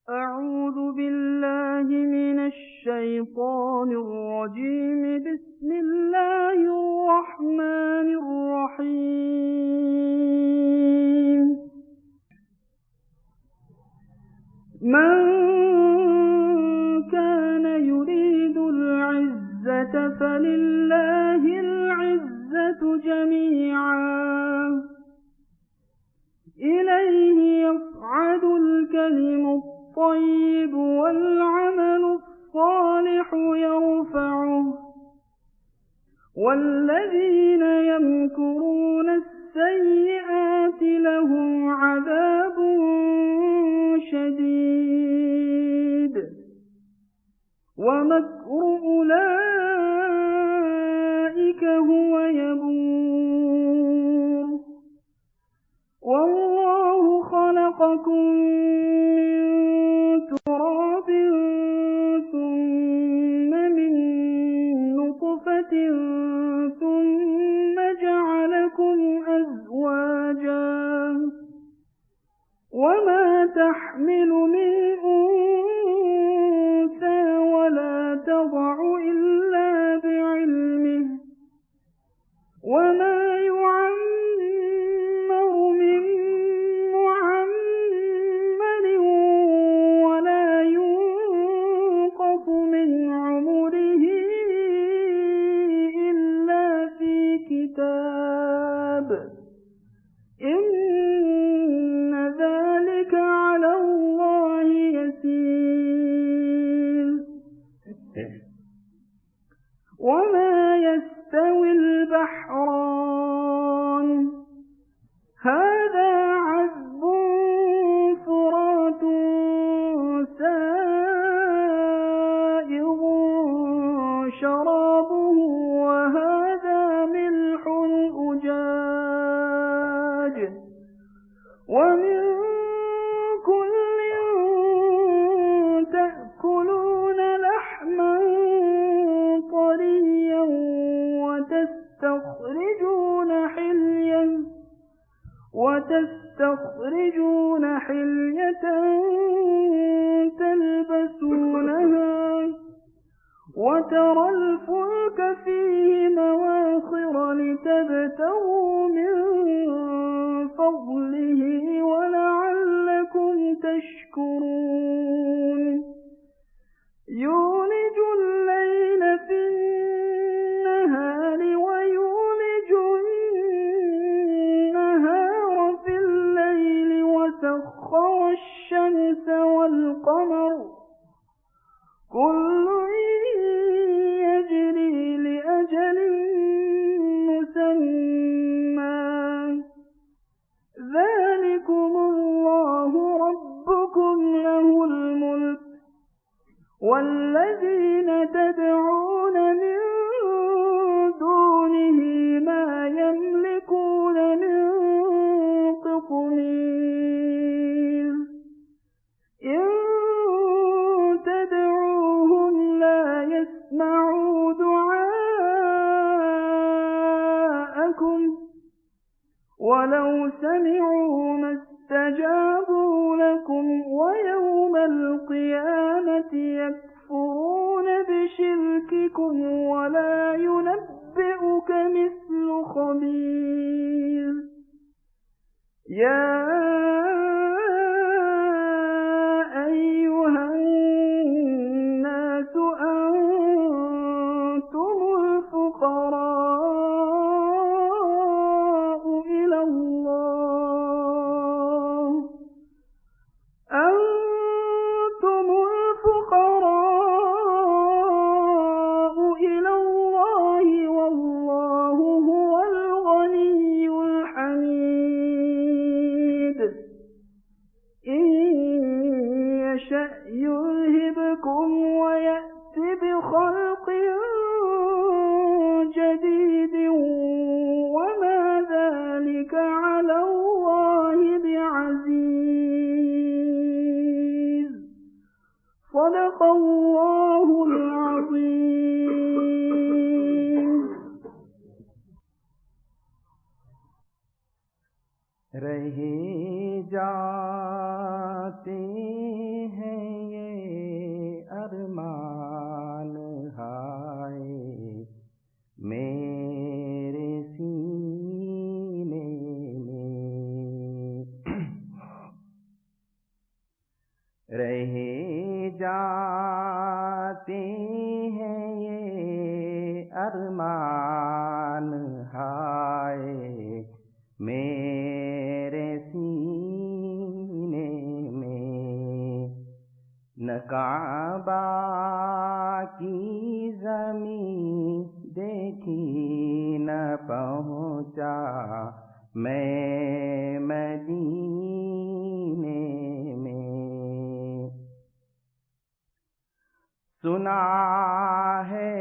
أعوذ بالله من الشيطان الرجيم. بسم الله الرحمن الرحيم. من كان يريد العزة فلله العزة جميعا، إليه يصعد الكلم الطيب والعمل الصالح يرفعه، والذين يمكرون السيئات لهم عذاب شديد، ومكر أولئك هو يبور. والله خلقكم من تراب ثم من نطفة ثم جعلكم أزواجا، وما تحمل من أنثى ولا تضع إلا بعلمه، وما يعمر من معمر ولا ينقص من عمره إلا في كتاب، إن ذلك على الله يسير. وما يستوي البحران هذا عذب فرات سائغ شرابه وهذا ملح أجاج، ومن كل تأكلون لحما طريا وتستخرجون حلية تلبسونها، وترى الفلك فيه مواخر لتبتغوا من فضله ولعلكم تشكرون. يولج الليل في النهار ويولج النهار في الليل، وسخر الشمس والقمر كل يجري لأجل مسمى، ذلكم الله ربكم له الملك، والذين تدعون من دونه ما يملكون من قطمير، إن تدعوهم لا يسمعوا دعاءكم، ولو سمعوا ما استجابوا لكم، ويوم القيامة يكفرون بشرككم، ولا ينبئك مثل خبير. يا أيها الناس أنتم الفقراء إلى الله، أنتم الفقراء إلى الله، والله هو الغني الحميد. إن يشأ يذهبكم ويأت بخلق جديد، وما ذلك على الله بعزيز. صدق الله العظيم. رہی جاتی ہیں جاتے ہیں یہ ارمان ہائے میرے سینے میں، نہ کعبہ کی زمین دیکھی نہ پہنچا میں مدینے میں، سنا ہے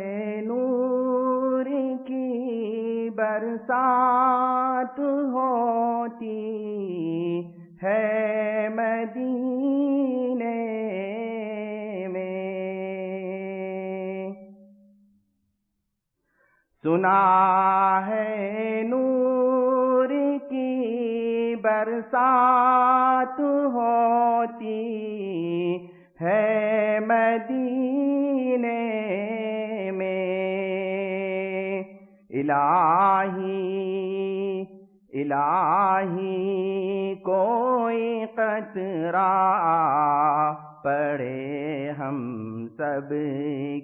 نور کی برسات ہوتی ہے مدینے میں، سنا ہے نور کی برسات ہوتی ہے مدینے میں، الہی الہی کوئی قطرہ پڑے ہم سب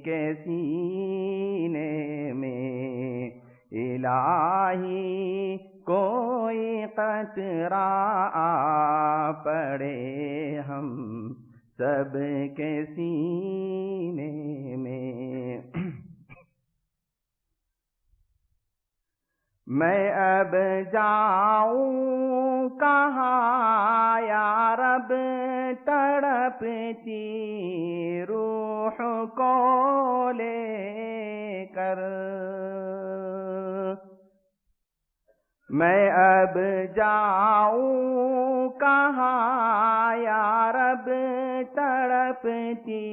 کے سینے میں، الہی کوئی قطرہ پڑے ہم سب کے سینے میں، میں اب جاؤں کہاں یا رب تڑپتی روح کو لے کر، میں اب جاؤں کہاں یا رب تڑپتی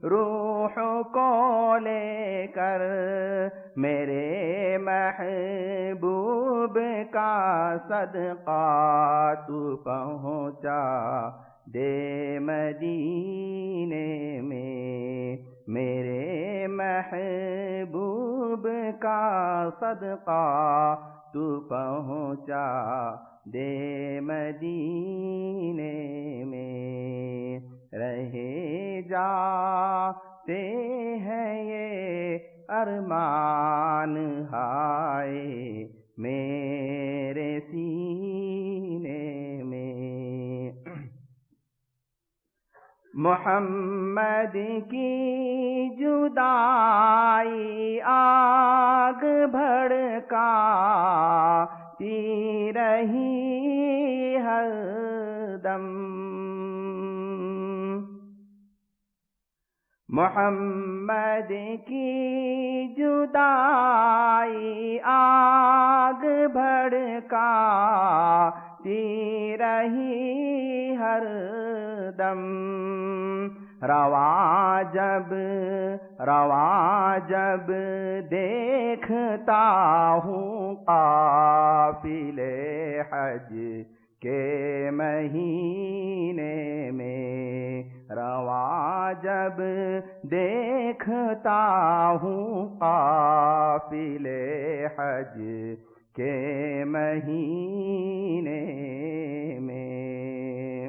روح کو لے کر، میرے محبوب کا صدقہ تو پہنچا دے مدینے میں، میرے محبوب کا صدقہ تو پہنچا دے مدینے میں، رہے جاتے ہیں یہ ارمان ہائے میرے سینے میں، محمد کی جدائی آگ بھڑکاتی رہی ہر دم، محمد کی جدائی آگ بھڑکاتی رہی ہر دم، رواں جب دیکھتا ہوں قافلے حج کے مہینے میں، رواں جب دیکھتا ہوں قافلے حج کے مہینے میں،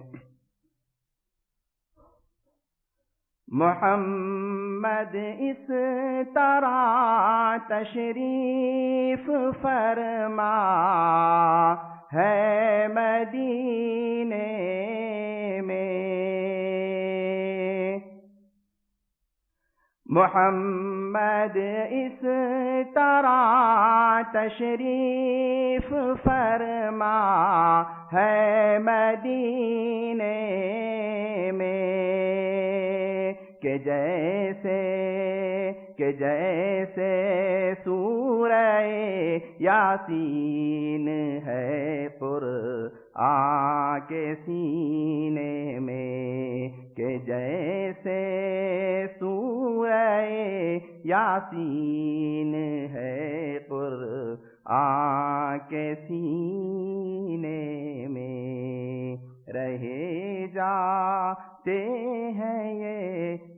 محمد اس طرح تشریف فرما ہے مدینے میں، محمد اس طرح تشریف فرما ہے مدینے میں، کہ جیسے سورہ یاسین ہے قرآن کے سینے میں، کہ جیسے سورہ یاسین ہے قرآن کے سینے میں، رہے جاتے ہیں یہ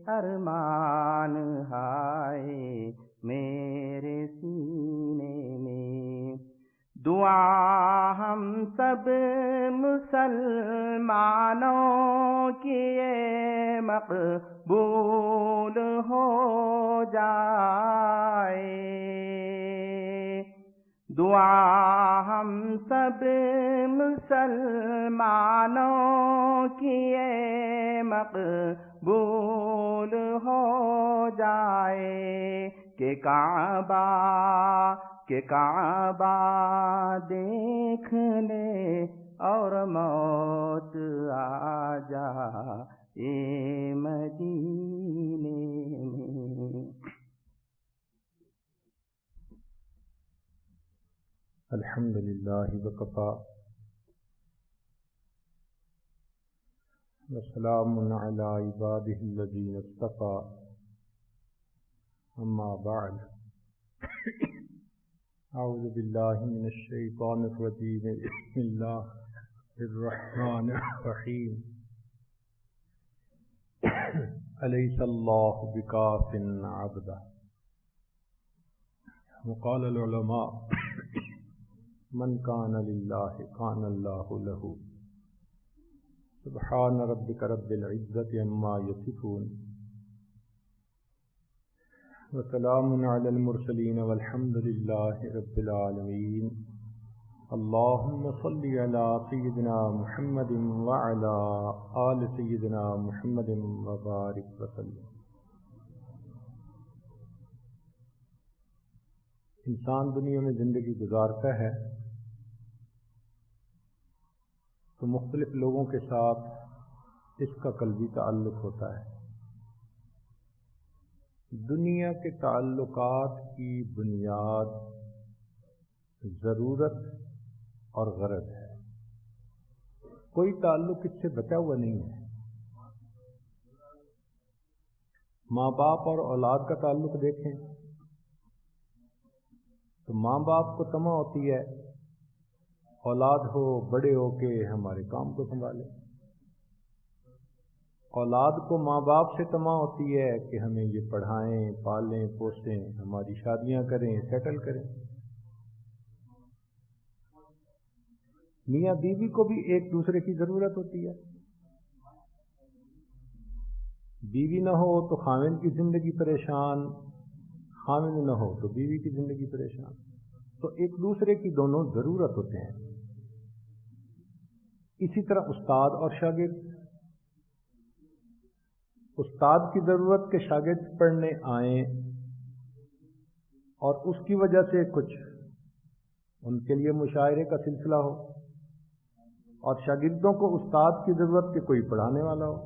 ارمان ہائے میرے سینے میں، دعا ہم سب مسلمانوں کی مقبول ہو جائے. دعا ہم سب مسلمانوں کی مقبول ہو جائے کہ کعبہ دیکھ لے اور موت آ جائے مدینے میں. الحمد للہ وکفا وسلام علی عبادہ الذین اصطفى. اما بعد اعوذ باللہ من الشیطان الرجیم. بسم اللہ الرحمن الرحیم. الیس اللہ بکاف عبدہ. وقال العلماء من کان للہ کان اللہ لہ. سبحان ربک رب العزت عما یصفون وسلام علی المرسلین والحمد للہ رب العالمین. اللہم صل علی سیدنا محمد وعلی آل سیدنا محمد وبارک وسلم. انسان دنیا میں زندگی گزارتا ہے تو مختلف لوگوں کے ساتھ اس کا قلبی تعلق ہوتا ہے. دنیا کے تعلقات کی بنیاد ضرورت اور غرض ہے. کوئی تعلق اس سے بچا ہوا نہیں ہے. ماں باپ اور اولاد کا تعلق دیکھیں تو ماں باپ کو طمع ہوتی ہے اولاد ہو بڑے ہو کے ہمارے کام کو سنبھالے. اولاد کو ماں باپ سے طمع ہوتی ہے کہ ہمیں یہ پڑھائیں پالیں پوسیں ہماری شادیاں کریں سیٹل کریں. میاں بیوی کو بھی ایک دوسرے کی ضرورت ہوتی ہے. بیوی نہ ہو تو خاوند کی زندگی پریشان، خاوند نہ ہو تو بیوی کی زندگی پریشان. تو ایک دوسرے کی دونوں ضرورت ہوتے ہیں. اسی طرح استاد اور شاگرد. استاد کی ضرورت کہ شاگرد پڑھنے آئیں اور اس کی وجہ سے کچھ ان کے لیے مشاعرے کا سلسلہ ہو، اور شاگردوں کو استاد کی ضرورت کہ کوئی پڑھانے والا ہو.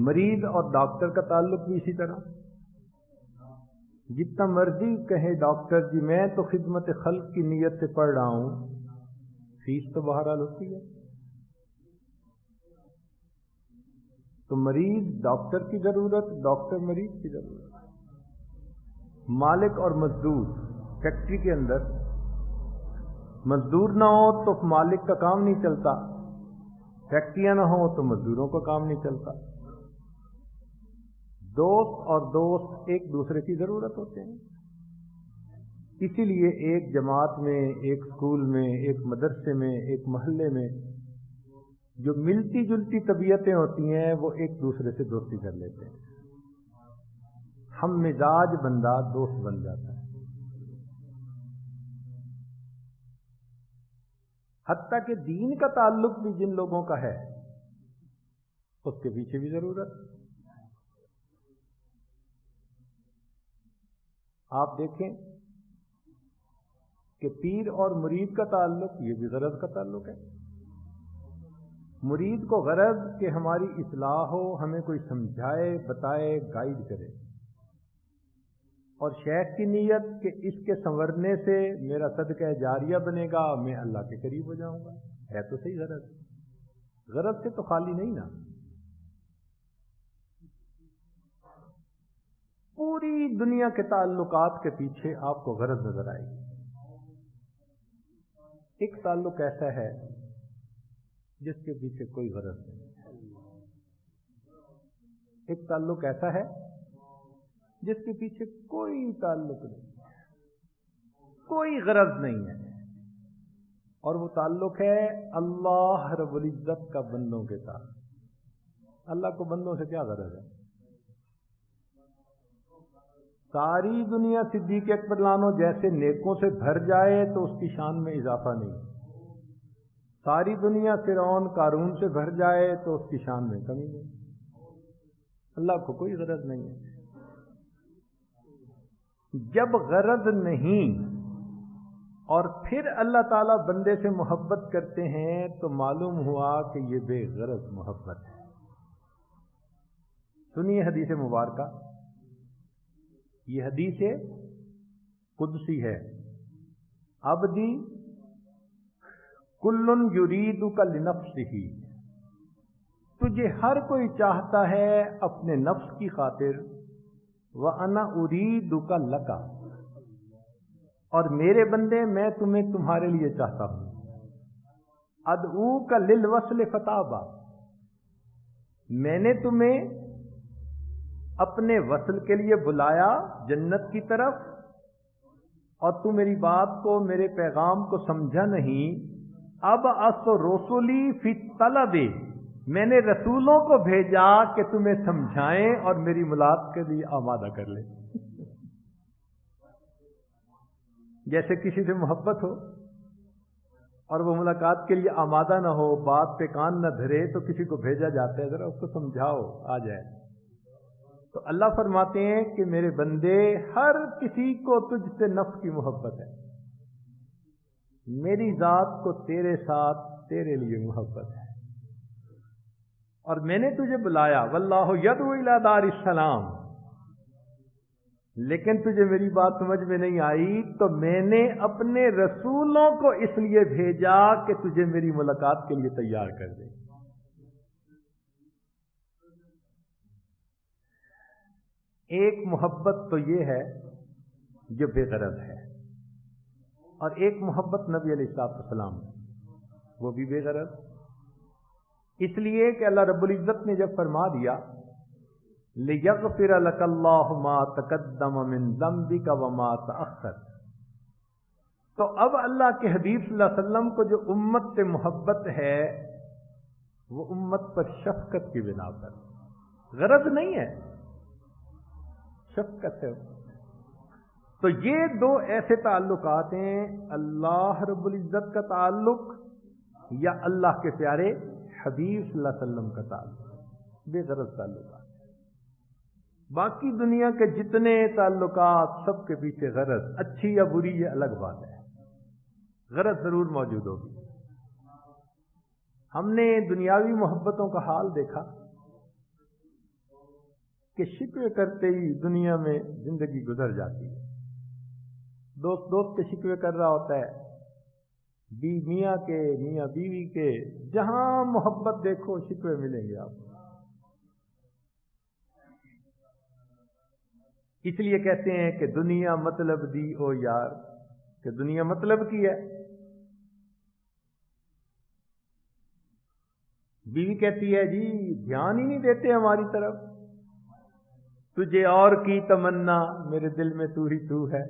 مریض اور ڈاکٹر کا تعلق بھی اسی طرح. جتنا مرضی کہے ڈاکٹر جی میں تو خدمت خلق کی نیت سے پڑھ رہا ہوں، فیس تو بہرحال ہوتی ہے. تو مریض ڈاکٹر کی ضرورت، ڈاکٹر مریض کی ضرورت. مالک اور مزدور. فیکٹری کے اندر مزدور نہ ہو تو مالک کا کام نہیں چلتا، فیکٹریاں نہ ہو تو مزدوروں کا کام نہیں چلتا. دوست اور دوست ایک دوسرے کی ضرورت ہوتے ہیں. اسی لیے ایک جماعت میں، ایک اسکول میں، ایک مدرسے میں، ایک محلے میں جو ملتی جلتی طبیعتیں ہوتی ہیں وہ ایک دوسرے سے دوستی کر لیتے ہیں. ہم مزاج بندہ دوست بن جاتا ہے. حتیٰ کہ دین کا تعلق بھی جن لوگوں کا ہے اس کے پیچھے بھی ضرورت. آپ دیکھیں کہ پیر اور مرید کا تعلق یہ بھی غرض کا تعلق ہے. مرید کو غرض کہ ہماری اصلاح ہو، ہمیں کوئی سمجھائے بتائے گائیڈ کرے، اور شیخ کی نیت کہ اس کے سنورنے سے میرا صدقہ جاریہ بنے گا، میں اللہ کے قریب ہو جاؤں گا. ہے تو صحیح غرض. غرض سے تو خالی نہیں نا. پوری دنیا کے تعلقات کے پیچھے آپ کو غرض نظر آئے گی. ایک تعلق ایسا ہے جس کے پیچھے کوئی غرض نہیں. ایک تعلق ایسا ہے جس کے پیچھے کوئی تعلق نہیں، کوئی غرض نہیں ہے، اور وہ تعلق ہے اللہ رب العزت کا بندوں کے ساتھ. اللہ کو بندوں سے کیا غرض ہے؟ ساری دنیا صدیق اکبر لانو جیسے نیکوں سے بھر جائے تو اس کی شان میں اضافہ نہیں، ساری دنیا فرعون قارون سے بھر جائے تو اس کی شان میں کمی نہیں، اللہ کو کوئی غرض نہیں ہے۔ جب غرض نہیں اور پھر اللہ تعالیٰ بندے سے محبت کرتے ہیں تو معلوم ہوا کہ یہ بے غرض محبت ہے۔ سنیے حدیث مبارکہ، یہ حدیث قدسی ہے، عبدی کلن یریدک لنفسہ، تجھے ہر کوئی چاہتا ہے اپنے نفس کی خاطر، وَأَنَا أُرِيدُكَ لَكَ، اور میرے بندے میں تمہیں تمہارے لیے چاہتا ہوں، أَدْعُوكَ لِلْوَصْلِ فَتَابَ، میں نے تمہیں اپنے وصل کے لیے بلایا جنت کی طرف، اور تم میری بات کو، میرے پیغام کو سمجھا نہیں۔ اب رسولی فی طلب، میں نے رسولوں کو بھیجا کہ تمہیں سمجھائیں اور میری ملاقات کے لیے آمادہ کر لیں۔ جیسے کسی سے محبت ہو اور وہ ملاقات کے لیے آمادہ نہ ہو، بات پہ کان نہ دھرے، تو کسی کو بھیجا جاتا ہے ذرا اس کو سمجھاؤ آ جائے۔ تو اللہ فرماتے ہیں کہ میرے بندے، ہر کسی کو تجھ سے نفس کی محبت ہے، میری ذات کو تیرے ساتھ تیرے لیے محبت ہے، اور میں نے تجھے بلایا، واللہ یدعو الی دار السلام، لیکن تجھے میری بات سمجھ میں نہیں آئی تو میں نے اپنے رسولوں کو اس لیے بھیجا کہ تجھے میری ملاقات کے لیے تیار کر دے۔ ایک محبت تو یہ ہے جو بے غرض ہے، اور ایک محبت نبی علیہ السلام وہ بھی بے غرض، اس لیے کہ اللہ رب العزت نے جب فرما دیا لِيَغْفِرَ لَكَ اللَّهُ مَا تَقَدَّمَ مِن ذَنبِكَ وَمَا تَأَخَّرَ، تو اب اللہ کے حبیب صلی اللہ علیہ وسلم کو جو امت سے محبت ہے وہ امت پر شفقت کی بنا پر، غرض نہیں ہے، شفقت ہے۔ تو یہ دو ایسے تعلقات ہیں، اللہ رب العزت کا تعلق یا اللہ کے پیارے حبیب صلی اللہ علیہ وسلم کا تعلق، بے غرض تعلقات۔ باقی دنیا کے جتنے تعلقات سب کے پیچھے غرض، اچھی یا بری یہ الگ بات ہے، غرض ضرور موجود ہوگی۔ ہم نے دنیاوی محبتوں کا حال دیکھا کہ شکوے کرتے ہی دنیا میں زندگی گزر جاتی ہے، دوست دوست کے شکوے کر رہا ہوتا ہے، میاں کے، میاں بیوی کے، جہاں محبت دیکھو شکوے ملیں گے آپ کو۔ اس لیے کہتے ہیں کہ دنیا مطلب دی او یار، کہ دنیا مطلب کی ہے۔ بیوی کہتی ہے جی دھیان ہی نہیں دیتے ہماری طرف، تجھے اور کی تمنا میرے دل میں تو ہی تو ہے۔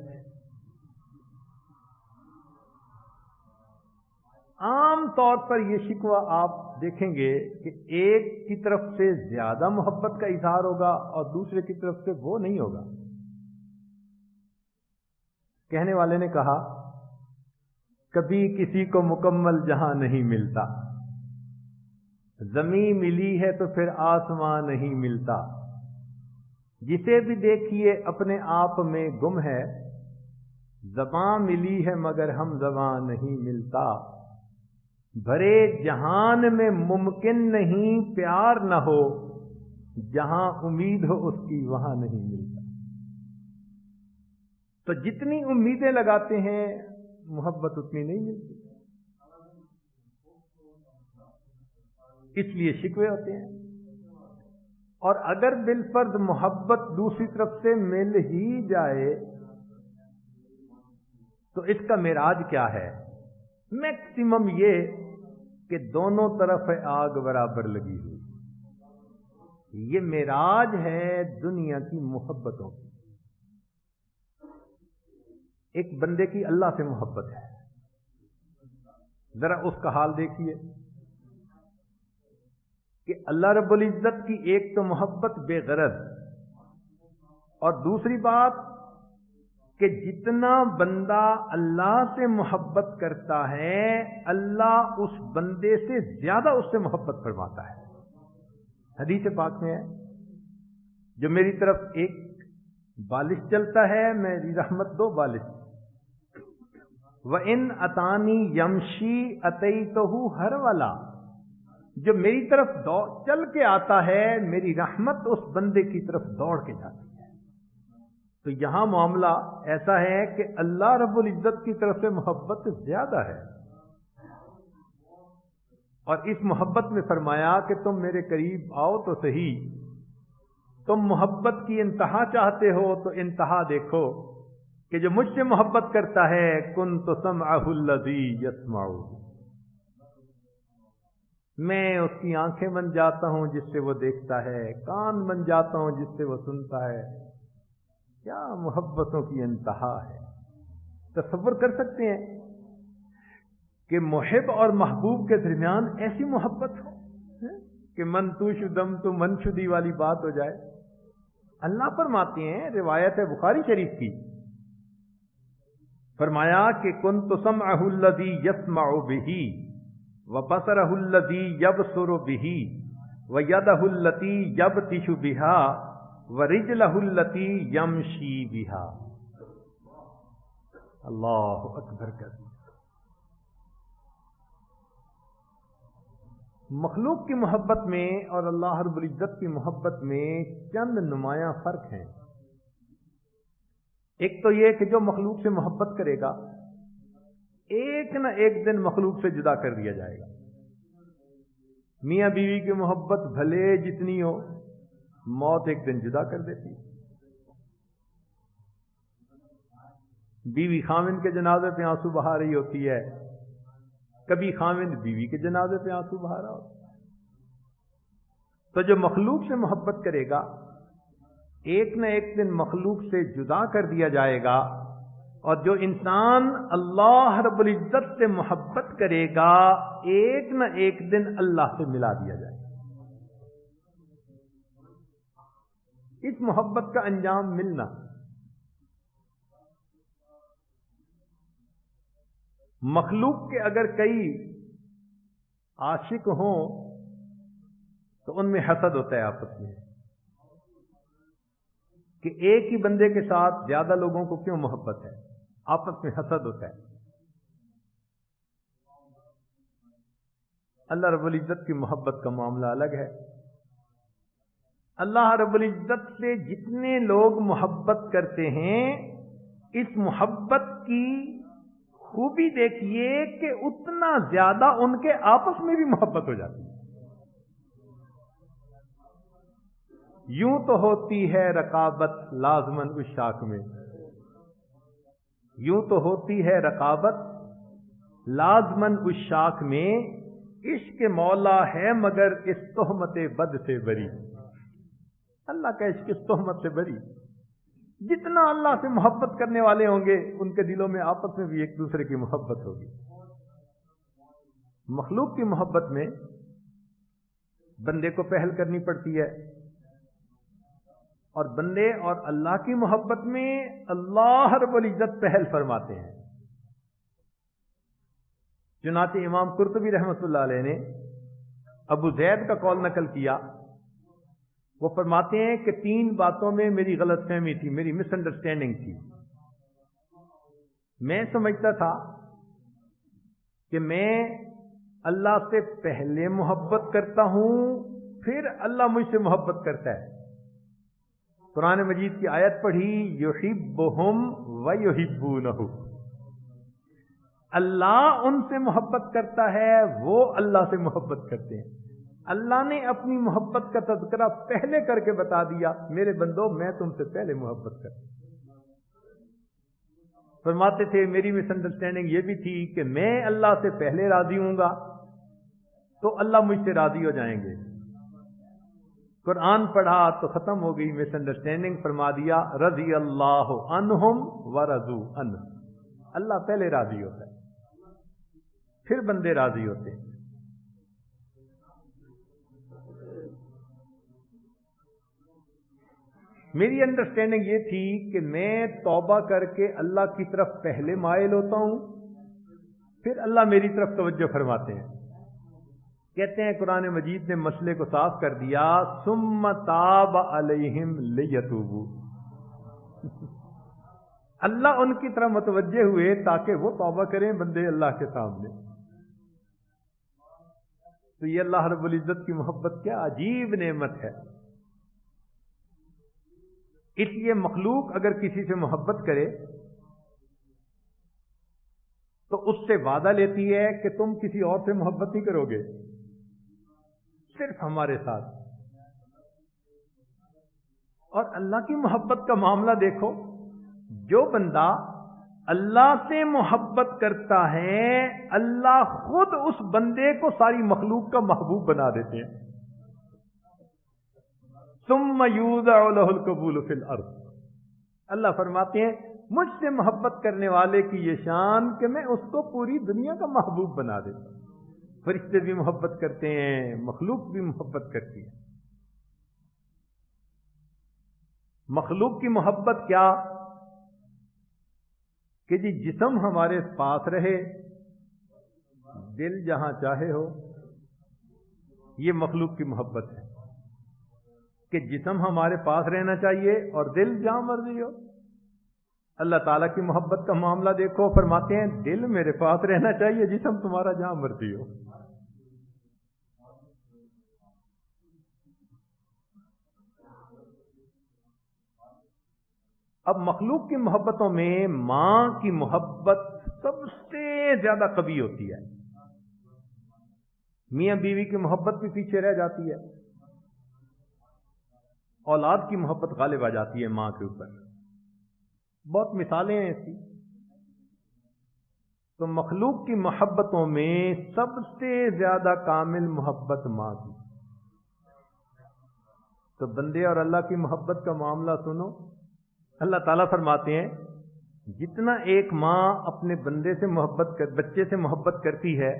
عام طور پر یہ شکوہ آپ دیکھیں گے کہ ایک کی طرف سے زیادہ محبت کا اظہار ہوگا اور دوسرے کی طرف سے وہ نہیں ہوگا۔ کہنے والے نے کہا کبھی کسی کو مکمل جہاں نہیں ملتا، زمین ملی ہے تو پھر آسمان نہیں ملتا، جسے بھی دیکھیے اپنے آپ میں گم ہے، زبان ملی ہے مگر ہم زبان نہیں ملتا، بھرے جہان میں ممکن نہیں پیار نہ ہو، جہاں امید ہو اس کی وہاں نہیں ملتا۔ تو جتنی امیدیں لگاتے ہیں محبت اتنی نہیں ملتی، اس لیے شکوے ہوتے ہیں۔ اور اگر بالفرض محبت دوسری طرف سے مل ہی جائے تو اس کا معراج کیا ہے؟ میکسیمم یہ کہ دونوں طرف آگ برابر لگی ہوئی، یہ معراج ہے دنیا کی محبتوں کی۔ ایک بندے کی اللہ سے محبت ہے، ذرا اس کا حال دیکھیے کہ کہ اللہ رب العزت کی ایک تو محبت بے غرض، اور دوسری بات کہ جتنا بندہ اللہ سے محبت کرتا ہے اللہ اس بندے سے زیادہ اس سے محبت فرماتا ہے۔ حدیث پاک میں ہے جو میری طرف ایک بالش چلتا ہے میری رحمت دو بالش، وَإِنْ أَتَانِي يَمْشِي أَتَيْتُهُ هَرْوَلًا، جو میری طرف چل کے آتا ہے میری رحمت اس بندے کی طرف دوڑ کے جاتی ہے۔ تو یہاں معاملہ ایسا ہے کہ اللہ رب العزت کی طرف سے محبت زیادہ ہے، اور اس محبت میں فرمایا کہ تم میرے قریب آؤ تو صحیح، تم محبت کی انتہا چاہتے ہو تو انتہا دیکھو کہ جو مجھ سے محبت کرتا ہے کنت سمعہ الذی یسمع، میں اس کی آنکھیں بن جاتا ہوں جس سے وہ دیکھتا ہے، کان بن جاتا ہوں جس سے وہ سنتا ہے۔ کیا محبتوں کی انتہا ہے! تصور کر سکتے ہیں کہ محب اور محبوب کے درمیان ایسی محبت ہو کہ من تو شدم تو من شدی والی بات ہو جائے۔ اللہ فرماتے ہیں، روایت ہے بخاری شریف کی، فرمایا کہ کنت سمعہ الذی یسمع بہ وبصرہ الذی یبصر بہ ویدہ التی یبطش بہا ورجلہ التی یمشی بہا۔ اللہ اکبر کبیر۔ مخلوق کی محبت میں اور اللہ رب العزت کی محبت میں چند نمایاں فرق ہیں۔ ایک تو یہ کہ جو مخلوق سے محبت کرے گا ایک نہ ایک دن مخلوق سے جدا کر دیا جائے گا۔ میاں بیوی کی محبت بھلے جتنی ہو، موت ایک دن جدا کر دیتی ہے۔ بیوی خاوند کے جنازے پہ آنسو بہا رہی ہوتی ہے، کبھی خاوند بیوی کے جنازے پہ آنسو بہا رہا ہوتا ہے۔ تو جو مخلوق سے محبت کرے گا ایک نہ ایک دن مخلوق سے جدا کر دیا جائے گا، اور جو انسان اللہ رب العزت سے محبت کرے گا ایک نہ ایک دن اللہ سے ملا دیا جائے گا۔ اس محبت کا انجام ملنا، مخلوق کے اگر کئی عاشق ہوں تو ان میں حسد ہوتا ہے آپس میں کہ ایک ہی بندے کے ساتھ زیادہ لوگوں کو کیوں محبت ہے، آپس میں حسد ہوتا ہے۔ اللہ رب العزت کی محبت کا معاملہ الگ ہے۔ اللہ رب العزت سے جتنے لوگ محبت کرتے ہیں اس محبت کی خوبی دیکھیے کہ اتنا زیادہ ان کے آپس میں بھی محبت ہو جاتی ہے۔ یوں تو ہوتی ہے رقابت لازمن عشاق میں، یوں تو ہوتی ہے رقابت لازمن عشاق میں، عشق مولا ہے مگر اس تہمت بد سے بری۔ اللہ کا عشق اس تہمت سے بری۔ جتنا اللہ سے محبت کرنے والے ہوں گے ان کے دلوں میں آپس میں بھی ایک دوسرے کی محبت ہوگی۔ مخلوق کی محبت میں بندے کو پہل کرنی پڑتی ہے، اور بندے اور اللہ کی محبت میں اللہ رب العزت پہل فرماتے ہیں۔ چنانچہ امام قرطبی رحمۃ اللہ علیہ نے ابو زید کا قول نقل کیا، وہ فرماتے ہیں کہ 3 باتوں میں میری غلط فہمی تھی، میری مس انڈرسٹینڈنگ تھی۔ میں سمجھتا تھا کہ میں اللہ سے پہلے محبت کرتا ہوں پھر اللہ مجھ سے محبت کرتا ہے۔ قرآن مجید کی آیت پڑھی یحبہم ویحبونہ، اللہ ان سے محبت کرتا ہے وہ اللہ سے محبت کرتے ہیں۔ اللہ نے اپنی محبت کا تذکرہ پہلے کر کے بتا دیا، میرے بندو میں تم سے پہلے محبت کرتا ہوں۔ فرماتے تھے میری مس انڈرسٹینڈنگ یہ بھی تھی کہ میں اللہ سے پہلے راضی ہوں گا تو اللہ مجھ سے راضی ہو جائیں گے۔ قرآن پڑھا تو ختم ہو گئی مس انڈرسٹینڈنگ، فرما دیا رضی اللہ عنہم ورضوا عنہ، اللہ پہلے راضی ہوتا ہے پھر بندے راضی ہوتے ہیں۔ میری انڈرسٹینڈنگ یہ تھی کہ میں توبہ کر کے اللہ کی طرف پہلے مائل ہوتا ہوں، پھر اللہ میری طرف توجہ فرماتے ہیں. کہتے ہیں قرآن مجید نے مسئلے کو صاف کر دیا، ثم تاب علیہم لیتوبوا. اللہ ان کی طرف متوجہ ہوئے تاکہ وہ توبہ کریں بندے اللہ کے سامنے. تو یہ اللہ رب العزت کی محبت کیا عجیب نعمت ہے. اس لیے مخلوق اگر کسی سے محبت کرے تو اس سے وعدہ لیتی ہے کہ تم کسی اور سے محبت نہیں کرو گے، صرف ہمارے ساتھ. اور اللہ کی محبت کا معاملہ دیکھو، جو بندہ اللہ سے محبت کرتا ہے اللہ خود اس بندے کو ساری مخلوق کا محبوب بنا دیتے ہیں. ثم یوضع له القبول فی الارض. اللہ فرماتے ہیں مجھ سے محبت کرنے والے کی یہ شان کہ میں اس کو پوری دنیا کا محبوب بنا دیتا ہوں. فرشتے بھی محبت کرتے ہیں، مخلوق بھی محبت کرتی ہے. مخلوق کی محبت کیا کہ جی جسم ہمارے پاس رہے، دل جہاں چاہے ہو. یہ مخلوق کی محبت ہے کہ جسم ہمارے پاس رہنا چاہیے اور دل جہاں مرضی ہو. اللہ تعالیٰ کی محبت کا معاملہ دیکھو، فرماتے ہیں دل میرے پاس رہنا چاہیے، جسم تمہارا جہاں مرضی ہو. اب مخلوق کی محبتوں میں ماں کی محبت سب سے زیادہ قوی ہوتی ہے. میاں بیوی کی محبت بھی پیچھے رہ جاتی ہے، اولاد کی محبت غالب آ جاتی ہے ماں کے اوپر. بہت مثالیں ہیں ایسی. تو مخلوق کی محبتوں میں سب سے زیادہ کامل محبت ماں کی. تو بندے اور اللہ کی محبت کا معاملہ سنو. اللہ تعالیٰ فرماتے ہیں جتنا ایک ماں اپنے بندے سے بچے سے محبت کرتی ہے،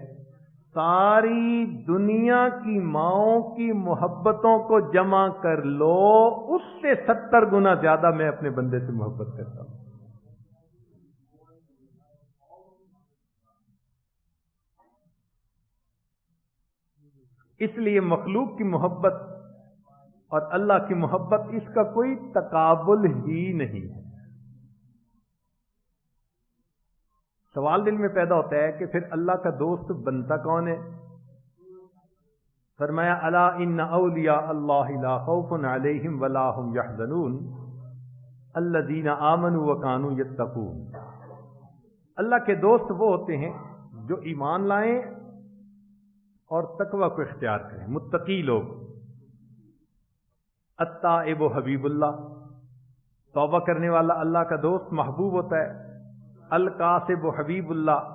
ساری دنیا کی ماؤں کی محبتوں کو جمع کر لو، اس سے 70 گنا زیادہ میں اپنے بندے سے محبت کرتا ہوں. اس لیے مخلوق کی محبت اور اللہ کی محبت اس کا کوئی تقابل ہی نہیں ہے. سوال دل میں پیدا ہوتا ہے کہ پھر اللہ کا دوست بنتا کون ہے؟ فرمایا الا ان اولیاء اللہ لا خوف علیہم ولا هم یحزنون الذین آمنوا وکانوا یتقون. اللہ کے دوست وہ ہوتے ہیں جو ایمان لائیں اور تقوی کو اختیار کریں، متقی لوگ. التائب حبیب اللہ، توبہ کرنے والا اللہ کا دوست محبوب ہوتا ہے. القاسب حبیب اللہ،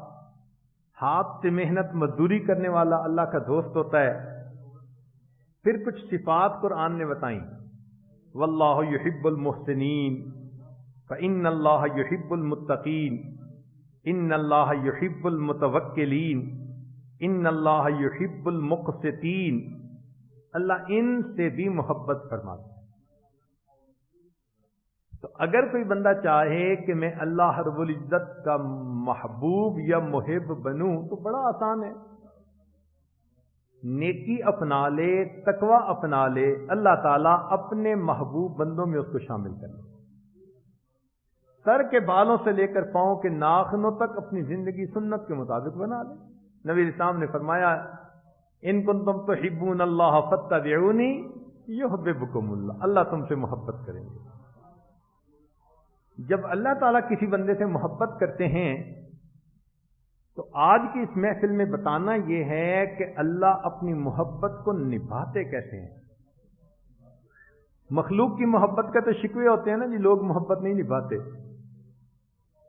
ہاتھ سے محنت مزدوری کرنے والا اللہ کا دوست ہوتا ہے. پھر کچھ صفات قرآن نے بتائیں، واللہ یحب المحسنین فإن اللہ یحب المتقین ان اللہ یحب المتوکلین ان اللہ یحب المقسطین. اللہ ان سے بھی محبت فرماتا ہے. تو اگر کوئی بندہ چاہے کہ میں اللہ رب العزت کا محبوب یا محب بنوں تو بڑا آسان ہے. نیکی اپنا لے، تقوی اپنا لے، اللہ تعالیٰ اپنے محبوب بندوں میں اس کو شامل کر لے. سر کے بالوں سے لے کر پاؤں کے ناخنوں تک اپنی زندگی سنت کے مطابق بنا لے. نبی اسلام نے فرمایا ان کنتم تحبون اللہ فاتبعونی یحببکم اللہ. اللہ تم سے محبت کریں گے. جب اللہ تعالیٰ کسی بندے سے محبت کرتے ہیں تو آج کی اس محفل میں بتانا یہ ہے کہ اللہ اپنی محبت کو نبھاتے کیسے ہیں. مخلوق کی محبت کا تو شکوے ہوتے ہیں نا جی، لوگ محبت نہیں نبھاتے.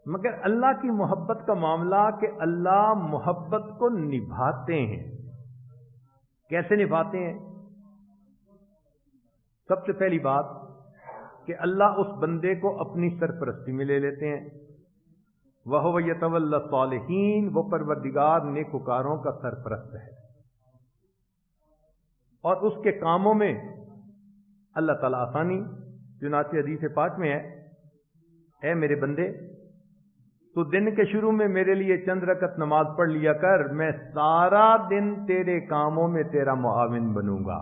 مگر اللہ کی محبت کا معاملہ کہ اللہ محبت کو نبھاتے ہیں. کیسے نبھاتے ہیں؟ سب سے پہلی بات کہ اللہ اس بندے کو اپنی سرپرستی میں لے لیتے ہیں. وَهُوَ يَتَوَلَّى الصَّالِحِينَ، وہ پروردگار نیکوکاروں کا سرپرست ہے. اور اس کے کاموں میں اللہ تعالیٰ آسانی. چنانچہ حدیث پاک میں ہے، اے میرے بندے تو دن کے شروع میں میرے لیے چند رکعت نماز پڑھ لیا کر، میں سارا دن تیرے کاموں میں تیرا معاون بنوں گا،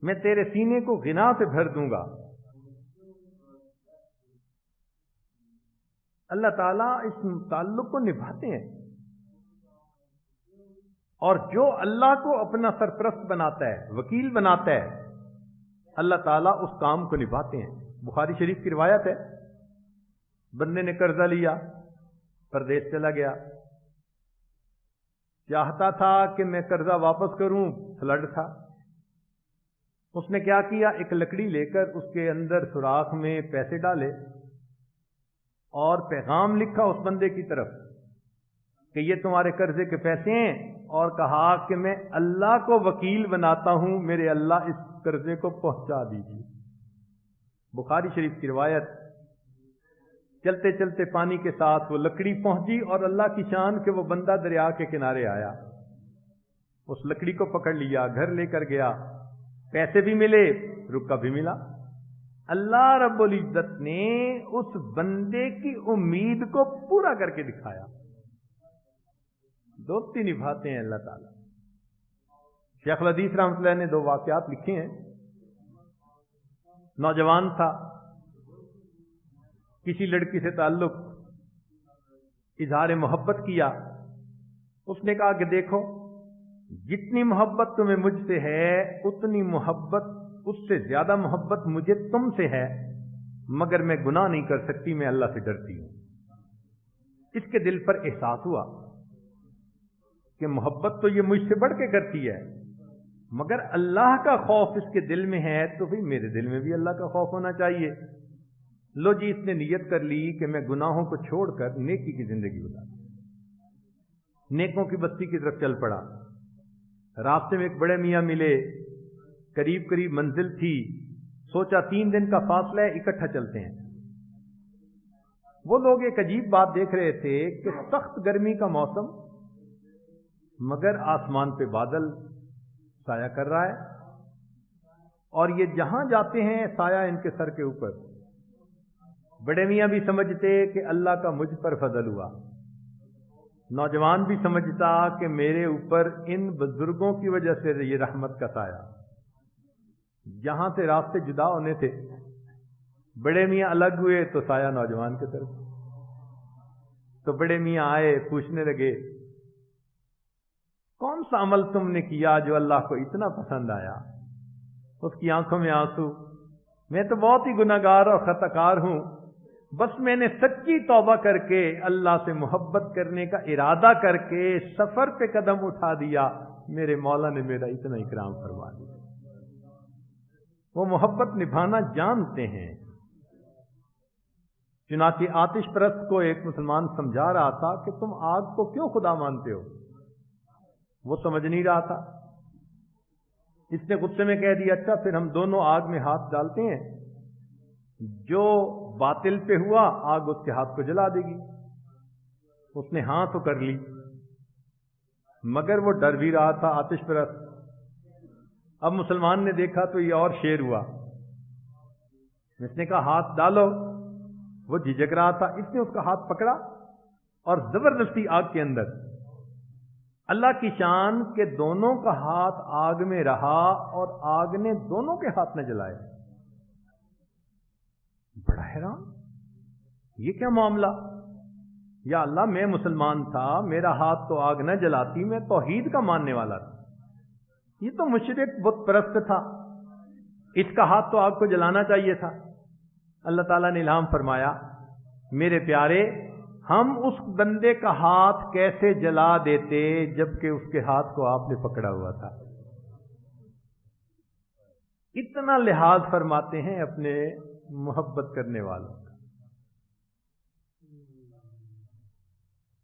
میں تیرے سینے کو غنا سے بھر دوں گا. اللہ تعالیٰ اس تعلق کو نبھاتے ہیں، اور جو اللہ کو اپنا سرپرست بناتا ہے، وکیل بناتا ہے، اللہ تعالیٰ اس کام کو نبھاتے ہیں. بخاری شریف کی روایت ہے، بندے نے قرضہ لیا، پردیس چلا گیا، چاہتا تھا کہ میں قرضہ واپس کروں، فلڈ تھا. اس نے کیا کیا، ایک لکڑی لے کر اس کے اندر سوراخ میں پیسے ڈالے اور پیغام لکھا اس بندے کی طرف کہ یہ تمہارے قرضے کے پیسے ہیں، اور کہا کہ میں اللہ کو وکیل بناتا ہوں، میرے اللہ اس قرضے کو پہنچا دیجیے. بخاری شریف کی روایت. چلتے چلتے پانی کے ساتھ وہ لکڑی پہنچی، اور اللہ کی شان کہ وہ بندہ دریا کے کنارے آیا، اس لکڑی کو پکڑ لیا، گھر لے کر گیا، پیسے بھی ملے، رکا بھی ملا. اللہ رب العزت نے اس بندے کی امید کو پورا کر کے دکھایا. دوستی نبھاتے ہیں اللہ تعالیٰ. شیخ الحدیث رحمۃ اللہ نے 2 واقعات لکھے ہیں. نوجوان تھا، کسی لڑکی سے تعلق، اظہار محبت کیا. اس نے کہا کہ دیکھو، جتنی محبت تمہیں مجھ سے ہے اتنی محبت، اس سے زیادہ محبت مجھے تم سے ہے، مگر میں گناہ نہیں کر سکتی، میں اللہ سے ڈرتی ہوں. اس کے دل پر احساس ہوا کہ محبت تو یہ مجھ سے بڑھ کے کرتی ہے، مگر اللہ کا خوف اس کے دل میں ہے، تو بھی میرے دل میں بھی اللہ کا خوف ہونا چاہیے. لو جی، اس نے نیت کر لی کہ میں گناہوں کو چھوڑ کر نیکی کی زندگی گزاروں. نیکوں کی بستی کی طرف چل پڑا. راستے میں ایک بڑے میاں ملے، قریب قریب منزل تھی. سوچا 3 دن کا فاصلہ ہے، اکٹھا چلتے ہیں. وہ لوگ ایک عجیب بات دیکھ رہے تھے کہ سخت گرمی کا موسم، مگر آسمان پہ بادل سایہ کر رہا ہے، اور یہ جہاں جاتے ہیں سایہ ان کے سر کے اوپر. بڑے میاں بھی سمجھتے کہ اللہ کا مجھ پر فضل ہوا، نوجوان بھی سمجھتا کہ میرے اوپر ان بزرگوں کی وجہ سے یہ رحمت کا سایہ. جہاں سے راستے جدا ہونے تھے، بڑے میاں الگ ہوئے تو سایہ نوجوان کے طرف. تو بڑے میاں آئے، پوچھنے لگے کون سا عمل تم نے کیا جو اللہ کو اتنا پسند آیا؟ اس کی آنکھوں میں آنسو. میں تو بہت ہی گناہگار اور خطا کار ہوں، بس میں نے سچی توبہ کر کے اللہ سے محبت کرنے کا ارادہ کر کے سفر پہ قدم اٹھا دیا، میرے مولا نے میرا اتنا اکرام فرما دیا. وہ محبت نبھانا جانتے ہیں. چنانچہ آتش پرست کو ایک مسلمان سمجھا رہا تھا کہ تم آگ کو کیوں خدا مانتے ہو؟ وہ سمجھ نہیں رہا تھا. اس نے غصے میں کہہ دیا اچھا پھر ہم دونوں آگ میں ہاتھ ڈالتے ہیں، جو باطل پہ ہوا آگ اس کے ہاتھ کو جلا دے گی. اس نے ہاں تو کر لی، مگر وہ ڈر بھی رہا تھا آتش پرست. اب مسلمان نے دیکھا تو یہ اور شیر ہوا. اس نے کہا ہاتھ ڈالو. وہ جھجک رہا تھا. اس نے اس کا ہاتھ پکڑا اور زبردستی آگ کے اندر. اللہ کی شان کہ دونوں کا ہاتھ آگ میں رہا اور آگ نے دونوں کے ہاتھ نہ جلائے. بڑا حیران، یہ کیا معاملہ؟ یا اللہ، میں مسلمان تھا، میرا ہاتھ تو آگ نہ جلاتی، میں توحید کا ماننے والا تھا. یہ تو مشرک بت پرست تھا، اس کا ہاتھ تو آگ کو جلانا چاہیے تھا. اللہ تعالیٰ نے الہام فرمایا میرے پیارے، ہم اس بندے کا ہاتھ کیسے جلا دیتے جبکہ اس کے ہاتھ کو آپ نے پکڑا ہوا تھا. اتنا لحاظ فرماتے ہیں اپنے محبت کرنے والوں کا.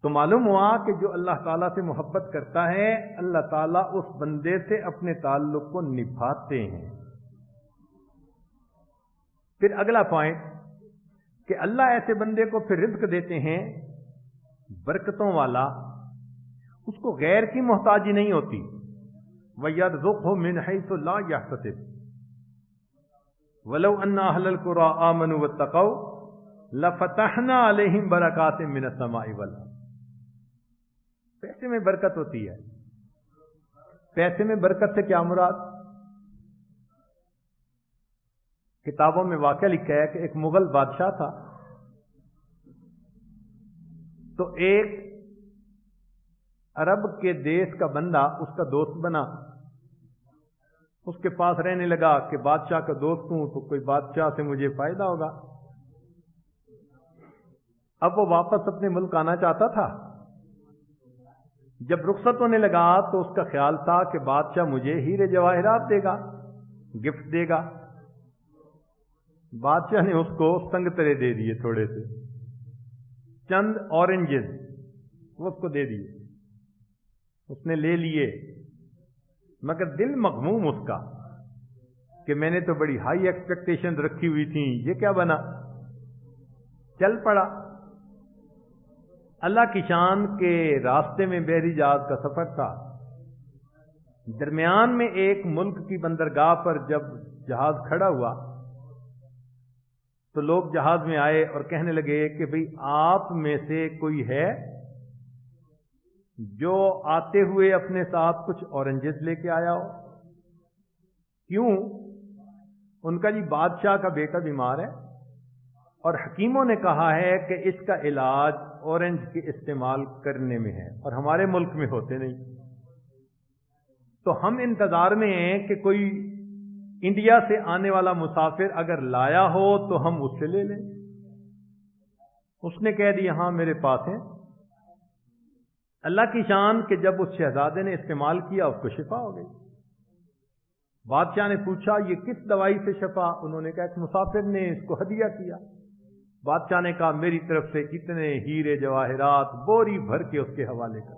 تو معلوم ہوا کہ جو اللہ تعالیٰ سے محبت کرتا ہے، اللہ تعالیٰ اس بندے سے اپنے تعلق کو نبھاتے ہیں. پھر اگلا پوائنٹ کہ اللہ ایسے بندے کو پھر رزق دیتے ہیں برکتوں والا، اس کو غیر کی محتاجی نہیں ہوتی. وَيَرْزُقْهُ مِنْ حَيْثُ لَا يَحْتَسِبُ وَلَوْ أَنَّ أَهْلَ الْقُرَىٰ آمَنُوا وَاتَّقَوْا لَفَتَحْنَا عَلَيْهِمْ بَرَكَاتٍ مِنَ السَّمَاءِ وَالْأَرْضِ۔ پیسے میں برکت ہوتی ہے۔ پیسے میں برکت سے کیا مراد؟ کتابوں میں واقعہ لکھا ہے کہ ایک مغل بادشاہ تھا، تو ایک عرب کے دیش کا بندہ اس کا دوست بنا، اس کے پاس رہنے لگا کہ بادشاہ کا دوست ہوں تو کوئی بادشاہ سے مجھے فائدہ ہوگا۔ اب وہ واپس اپنے ملک آنا چاہتا تھا۔ جب رخصت ہونے لگا تو اس کا خیال تھا کہ بادشاہ مجھے ہیرے جواہرات دے گا، گفٹ دے گا۔ بادشاہ نے اس کو سنگترے دے دیے، تھوڑے سے چند اورنجز وہ اس کو دے دیے، اس نے لے لیے، مگر دل مغموم اس کا کہ میں نے تو بڑی ہائی ایکسپیکٹیشن رکھی ہوئی تھی، یہ کیا بنا؟ چل پڑا۔ اللہ کی شان کے راستے میں بحری جہاز کا سفر تھا۔ درمیان میں ایک ملک کی بندرگاہ پر جب جہاز کھڑا ہوا تو لوگ جہاز میں آئے اور کہنے لگے کہ بھئی آپ میں سے کوئی ہے جو آتے ہوئے اپنے ساتھ کچھ اورنجز لے کے آیا ہو؟ کیوں؟ ان کا جی بادشاہ کا بیٹا بیمار ہے اور حکیموں نے کہا ہے کہ اس کا علاج اورنج کے استعمال کرنے میں ہے، اور ہمارے ملک میں ہوتے نہیں، تو ہم انتظار میں ہیں کہ کوئی انڈیا سے آنے والا مسافر اگر لایا ہو تو ہم اس سے لے لیں۔ اس نے کہہ دیا ہاں میرے پاس ہیں۔ اللہ کی شان کہ جب اس شہزادے نے استعمال کیا اس کو شفا ہو گئی۔ بادشاہ نے پوچھا یہ کس دوائی سے شفا؟ انہوں نے کہا ایک مسافر نے اس کو ہدیہ کیا۔ بادشاہ نے کہا میری طرف سے اتنے ہیرے جواہرات بوری بھر کے اس کے حوالے کر۔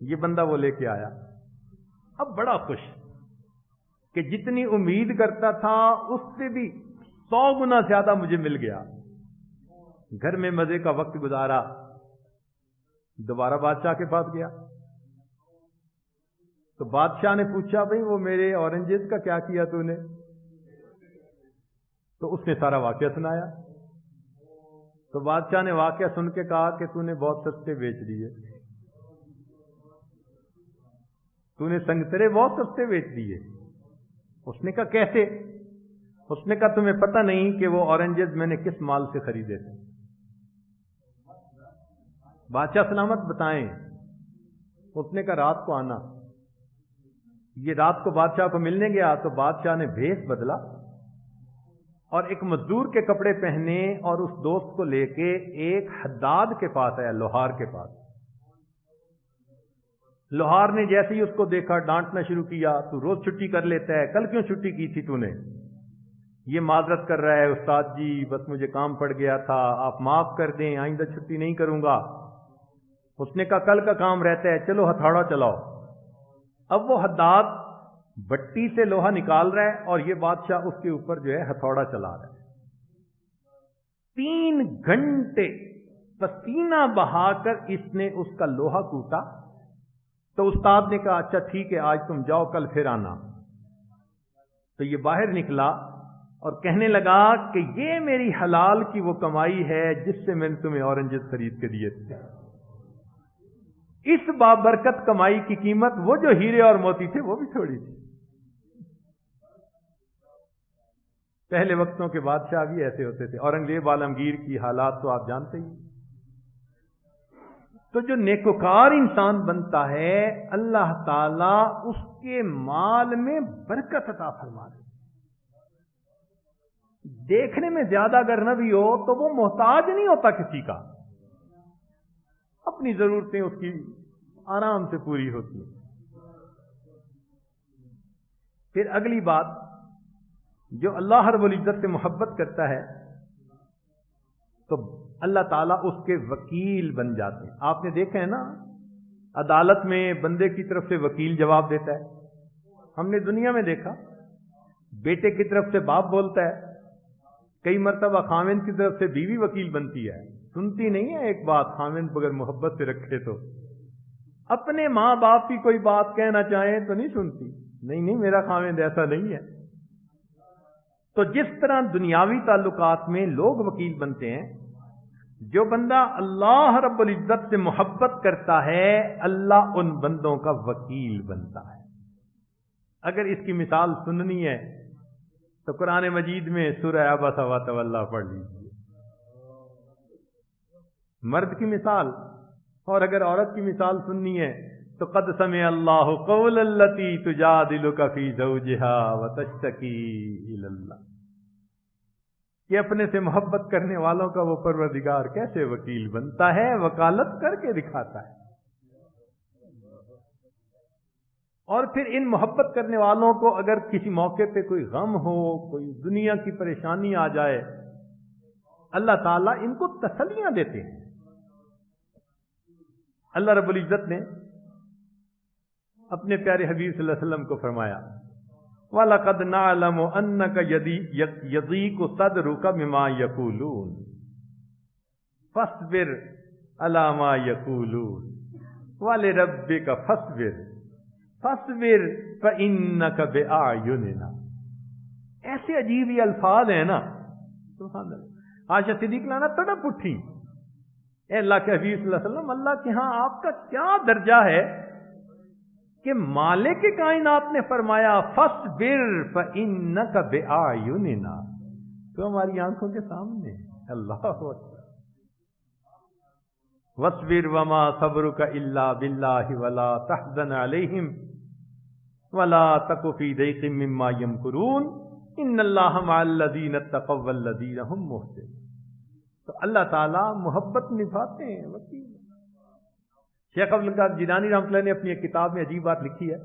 یہ بندہ وہ لے کے آیا، اب بڑا خوش کہ جتنی امید کرتا تھا اس سے بھی 100 گنا زیادہ مجھے مل گیا۔ گھر میں مزے کا وقت گزارا، دوبارہ بادشاہ کے پاس گیا تو بادشاہ نے پوچھا بھئی وہ میرے اورنجز کا کیا کیا تو نے؟ تو اس نے سارا واقعہ سنایا۔ تو بادشاہ نے واقعہ سن کے کہا کہ تو نے بہت سستے بیچ دیے، تو نے سنگترے بہت سستے بیچ دیے۔ اس نے کہا کیسے؟ اس نے کہا تمہیں پتہ نہیں کہ وہ اورنجز میں نے کس مال سے خریدے تھے؟ بادشاہ سلامت بتائیں۔ اس نے کہا رات کو آنا۔ یہ رات کو بادشاہ کو ملنے گیا تو بادشاہ نے بھیس بدلا اور ایک مزدور کے کپڑے پہنے اور اس دوست کو لے کے ایک حداد کے پاس آیا، لوہار کے پاس۔ لوہار نے جیسے ہی اس کو دیکھا ڈانٹنا شروع کیا، تو روز چھٹی کر لیتا ہے، کل کیوں چھٹی کی تھی تو نے؟ یہ معذرت کر رہا ہے استاد جی بس مجھے کام پڑ گیا تھا، آپ معاف کر دیں، آئندہ چھٹی نہیں کروں گا۔ اس نے کہا کل کا کام رہتا ہے، چلو ہتھوڑا چلاؤ۔ اب وہ حداد بٹی سے لوہا نکال رہا ہے اور یہ بادشاہ اس کے اوپر جو ہے ہتھوڑا چلا رہا ہے۔ 3 گھنٹے پسینہ بہا کر اس نے اس کا لوہا کوٹا۔ تو استاد نے کہا اچھا ٹھیک ہے آج تم جاؤ، کل پھر آنا۔ تو یہ باہر نکلا اور کہنے لگا کہ یہ میری حلال کی وہ کمائی ہے جس سے میں نے تمہیں اورنجز خرید کے دیے تھے۔ اس بابرکت کمائی کی قیمت وہ جو ہیرے اور موتی تھے وہ بھی تھوڑی تھی۔ پہلے وقتوں کے بادشاہ بھی ایسے ہوتے تھے۔ اورنگزیب عالمگیر کی حالات تو آپ جانتے ہی۔ تو جو نیکوکار انسان بنتا ہے اللہ تعالی اس کے مال میں برکت عطا فرما دے۔ دیکھنے میں زیادہ اگر نہ بھی ہو تو وہ محتاج نہیں ہوتا کسی کا، اپنی ضرورتیں اس کی آرام سے پوری ہوتی ہیں۔ پھر اگلی بات، جو اللہ رب العزت سے محبت کرتا ہے تو اللہ تعالیٰ اس کے وکیل بن جاتے ہیں۔ آپ نے دیکھا ہے نا عدالت میں بندے کی طرف سے وکیل جواب دیتا ہے۔ ہم نے دنیا میں دیکھا بیٹے کی طرف سے باپ بولتا ہے، کئی مرتبہ خاوند کی طرف سے بیوی وکیل بنتی ہے، سنتی نہیں ہے ایک بات خاوند بغیر محبت سے رکھے تو۔ اپنے ماں باپ کی کوئی بات کہنا چاہیں تو نہیں سنتی، نہیں میرا خاوند ایسا نہیں ہے۔ تو جس طرح دنیاوی تعلقات میں لوگ وکیل بنتے ہیں، جو بندہ اللہ رب العزت سے محبت کرتا ہے اللہ ان بندوں کا وکیل بنتا ہے۔ اگر اس کی مثال سننی ہے تو قرآن مجید میں سورہ عبس وتولی پڑھ لیجیے، مرد کی مثال، اور اگر عورت کی مثال سننی ہے تو قد سمع اللہ قول التی تجادلک فی زوجها وتشتکی الی اللہ، کہ اپنے سے محبت کرنے والوں کا وہ پروردگار کیسے وکیل بنتا ہے، وکالت کر کے دکھاتا ہے۔ اور پھر ان محبت کرنے والوں کو اگر کسی موقع پہ کوئی غم ہو، کوئی دنیا کی پریشانی آ جائے، اللہ تعالیٰ ان کو تسلیاں دیتے ہیں۔ اللہ رب العزت نے اپنے پیارے حبیب صلی اللہ علیہ وسلم کو فرمایا وَلَقَدْ نَعْلَمُ أَنَّكَ يَضِيقُ صَدْرُكَ مِمَا يَقُولُونَ فَاصْبِرْ عَلَى مَا يَقُولُونَ وَلِرَبِّكَ فَاصْبِرْ فَإِنَّكَ بِأَعْيُنِنَا۔ ایسے عجیب یہ الفاظ ہیں نا، سبحان اللہ۔ عائشہ صدیق لانا تڑپ اٹھی، اے اللہ کے حبیب صلی اللہ علیہ وسلم، اللہ کے ہاں آپ کا کیا درجہ ہے کہ مالک کائنات نے فرمایا فَاصْبِرْ فَإِنَّكَ بِأَعْيُنِنَا، تو ہماری آنکھوں کے سامنے۔ اللہ اکبر۔ وَاصْبِرْ وَمَا صَبْرُكَ إِلَّا بِاللَّهِ وَلَا تَحْزَنْ عَلَيْهِمْ وَلَا تَكُ فِي ضَيْقٍ مِّمَّا يَمْكُرُونَ إِنَّ اللَّهَ مَعَ الَّذِينَ اتَّقَوْا وَالَّذِينَ هُم مُّحْسِنُونَ۔ تو اللہ تعالیٰ محبت نبھاتے ہیں، وکیل۔ شیخ عبد القادر جیلانی رحمۃ اللہ نے اپنی ایک کتاب میں عجیب بات لکھی ہے،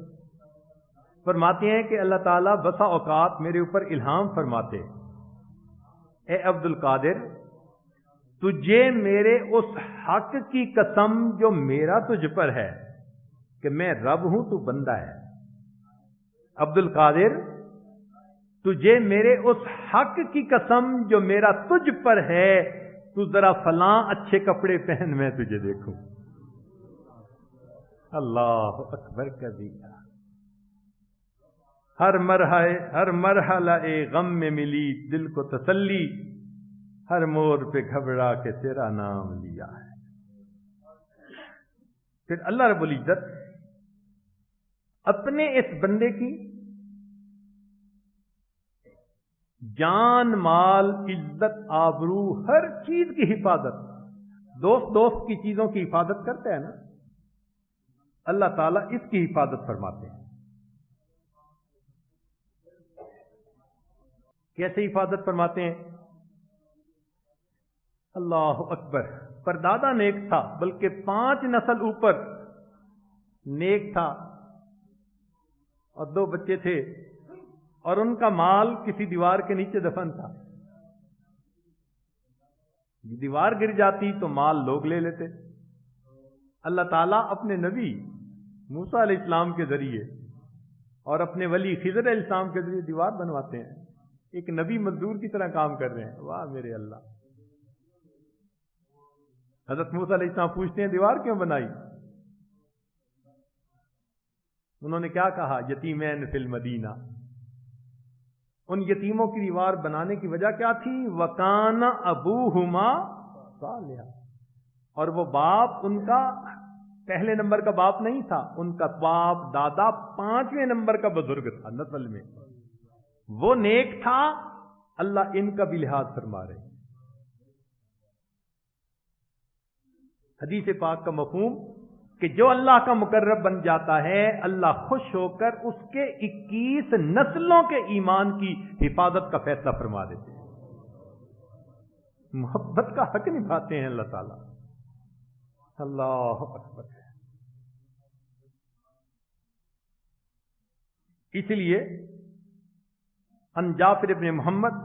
فرماتے ہیں کہ اللہ تعالیٰ بسا اوقات میرے اوپر الہام فرماتے، اے عبد القادر، تجھے میرے اس حق کی قسم جو میرا تجھ پر ہے کہ میں رب ہوں تو بندہ ہے، عبد القادر تجھے میرے اس حق کی قسم جو میرا تجھ پر ہے، تو ذرا فلاں اچھے کپڑے پہن میں تجھے دیکھوں۔ اللہ اکبر کبیرہ۔ ہر مرحلہ غم میں ملی دل کو تسلی، ہر موڑ پہ گھبرا کے تیرا نام لیا ہے۔ پھر اللہ رب العزت اپنے اس بندے کی جان، مال، عزت، آبرو، ہر چیز کی حفاظت، دوست کی چیزوں کی حفاظت کرتا ہے نا، اللہ تعالیٰ اس کی حفاظت فرماتے ہیں۔ کیسے حفاظت فرماتے ہیں؟ اللہ اکبر۔ پردادا نیک تھا، بلکہ 5 نسل اوپر نیک تھا، اور 2 بچے تھے، اور ان کا مال کسی دیوار کے نیچے دفن تھا۔ دیوار گر جاتی تو مال لوگ لے لیتے۔ اللہ تعالیٰ اپنے نبی موسیٰ علیہ السلام کے ذریعے اور اپنے ولی خضر علیہ السلام کے ذریعے دیوار بنواتے ہیں۔ ایک نبی مزدور کی طرح کام کر رہے ہیں۔ واہ میرے اللہ! حضرت موسیٰ علیہ السلام پوچھتے ہیں دیوار کیوں بنائی؟ انہوں نے کیا کہا؟ یتیمین فی المدینہ۔ ان یتیموں کی دیوار بنانے کی وجہ کیا تھی؟ وَكَانَ أَبُوهُمَا صَالِحًا، اور وہ باپ ان کا پہلے نمبر کا باپ نہیں تھا، ان کا باپ دادا 5ویں نمبر کا بزرگ تھا نسل میں، وہ نیک تھا۔ اللہ ان کا بھی لحاظ فرما رہے ہیں۔ حدیث پاک کا مفہوم کہ جو اللہ کا مقرب بن جاتا ہے، اللہ خوش ہو کر اس کے 21 نسلوں کے ایمان کی حفاظت کا فیصلہ فرما دیتے ہیں۔ محبت کا حق نبھاتے ہیں اللہ تعالیٰ۔ اللہ اکبر۔ اس لیے ان جعفر ابن محمد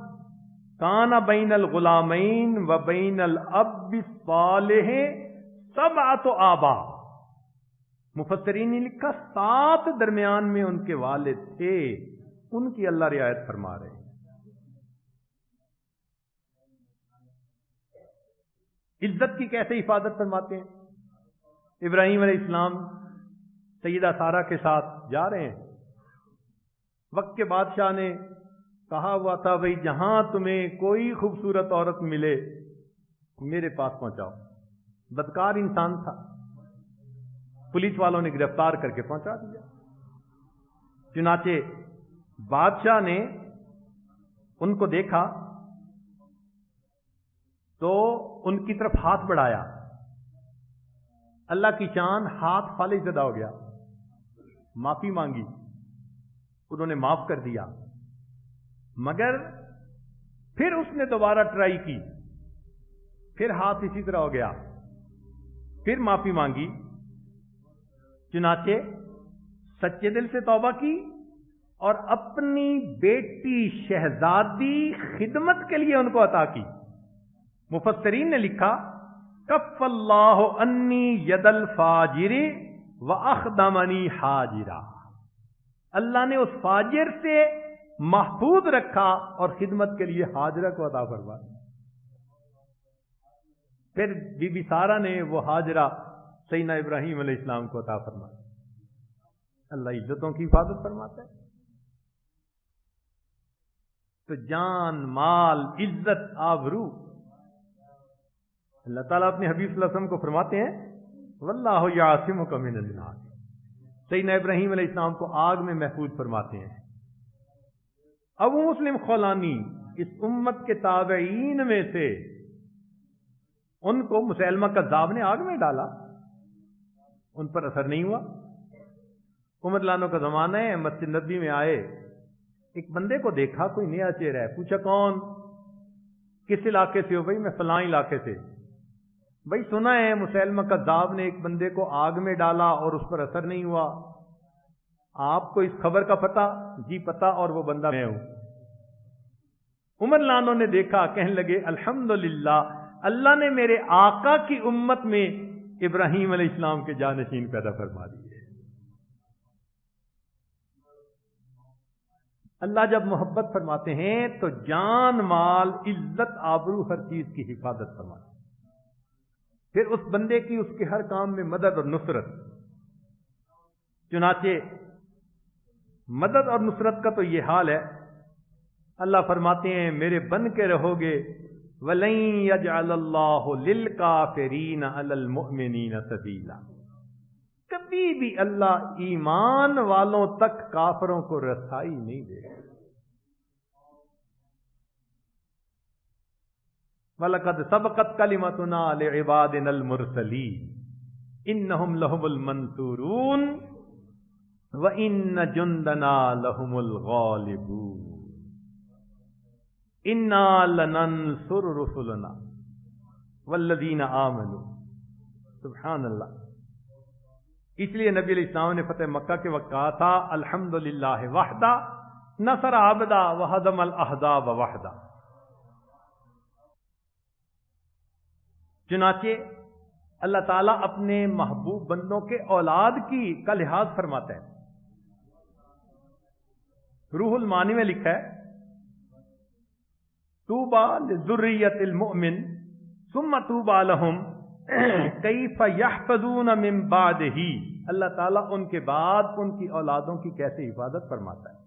کان بین الغلامین و بین الاب الصالح 7 آبا، مفسرین نے لکھا 7 درمیان میں ان کے والد تھے، ان کی اللہ رعایت فرما رہے ہیں۔ عزت کی کیسے حفاظت فرماتے ہیں؟ ابراہیم علیہ السلام سیدہ سارہ کے ساتھ جا رہے ہیں. وقت کے بادشاہ نے کہا ہوا تھا بھئی جہاں تمہیں کوئی خوبصورت عورت ملے میرے پاس پہنچاؤ. بدکار انسان تھا، پولیس والوں نے گرفتار کر کے پہنچا دیا. چنانچہ بادشاہ نے ان کو دیکھا تو ان کی طرف ہاتھ بڑھایا. اللہ کی شان، ہاتھ فالج زدہ ہو گیا. معافی مانگی، انہوں نے معاف کر دیا. مگر پھر اس نے دوبارہ ٹرائی کی، پھر ہاتھ اسی طرح ہو گیا، پھر معافی مانگی. چنانچہ سچے دل سے توبہ کی اور اپنی بیٹی شہزادی خدمت کے لیے ان کو عطا کی. مفسرین نے لکھا کف اللہ انی ید الفاجر واخدمنی حاجرا. اللہ نے اس فاجر سے محفوظ رکھا اور خدمت کے لیے حاجرہ کو عطا فرما. پھر بی بی سارہ نے وہ حاجرہ سیدنا ابراہیم علیہ السلام کو عطا فرمایا. اللہ عزتوں کی حفاظت فرماتا ہے. تو جان، مال، عزت، آبرو، اللہ تعالیٰ اپنے حبیب صلی اللہ علیہ وسلم کو فرماتے ہیں واللہ یعصمک من الناس. سیدنا ابراہیم علیہ السلام کو آگ میں محفوظ فرماتے ہیں. ابو مسلم خولانی اس امت کے تابعین میں سے، ان کو مسیلمہ کذاب نے آگ میں ڈالا، ان پر اثر نہیں ہوا. عمر لانوں کا زمانہ ہے، مسجد نبی میں آئے، ایک بندے کو دیکھا، کوئی نیا چہرہ ہے. پوچھا کون، کس علاقے سے ہو؟ بھائی میں فلاں علاقے سے. بھائی سنا ہے مسیلمہ کذاب نے ایک بندے کو آگ میں ڈالا اور اس پر اثر نہیں ہوا، آپ کو اس خبر کا پتہ؟ جی پتہ، اور وہ بندہ میں ہوں. عمر لانوں نے دیکھا، کہنے لگے الحمدللہ اللہ نے میرے آقا کی امت میں ابراہیم علیہ السلام کے جانشین پیدا فرما دیے. اللہ جب محبت فرماتے ہیں تو جان، مال، عزت، آبرو، ہر چیز کی حفاظت فرماتے ہیں. پھر اس بندے کی اس کے ہر کام میں مدد اور نصرت. چنانچہ مدد اور نصرت کا تو یہ حال ہے. اللہ فرماتے ہیں میرے بن کے رہو گے وَلَن يَجْعَلَ اللَّهُ لِلْكَافِرِينَ عَلَى الْمُؤْمِنِينَ سَبِيلًا. کبھی بھی اللہ ایمان والوں تک کافروں کو رسائی نہیں دے گا. وَلَقَدْ سَبَقَتْ كَلِمَتُنَا لِعِبَادِنَا الْمُرْسَلِينَ إِنَّهُمْ لَهُمُ الْمَنْصُورُونَ وَإِنَّ جُنْدَنَا لَهُمُ الْغَالِبُونَ إِنَّا لَنَنْصُرُ رُسُلَنَا وَالَّذِينَ آمَنُوا. سبحان اللہ. اس لیے نبی علیہ السلام نے فتح مکہ کے وقت کہا تھا الحمدللہ وحدہ نصر عبدہ وہدم الاحزاب وحدہ. چنانچہ اللہ تعالیٰ اپنے محبوب بندوں کے اولاد کی کا لحاظ فرماتا ہے. روح المعانی میں لکھا ہے طوبى لذریۃ المؤمن ثم طوبى لهم کیف یحفظون من بعدہ. اللہ تعالیٰ ان کے بعد ان کی اولادوں کی کیسے حفاظت فرماتا ہے.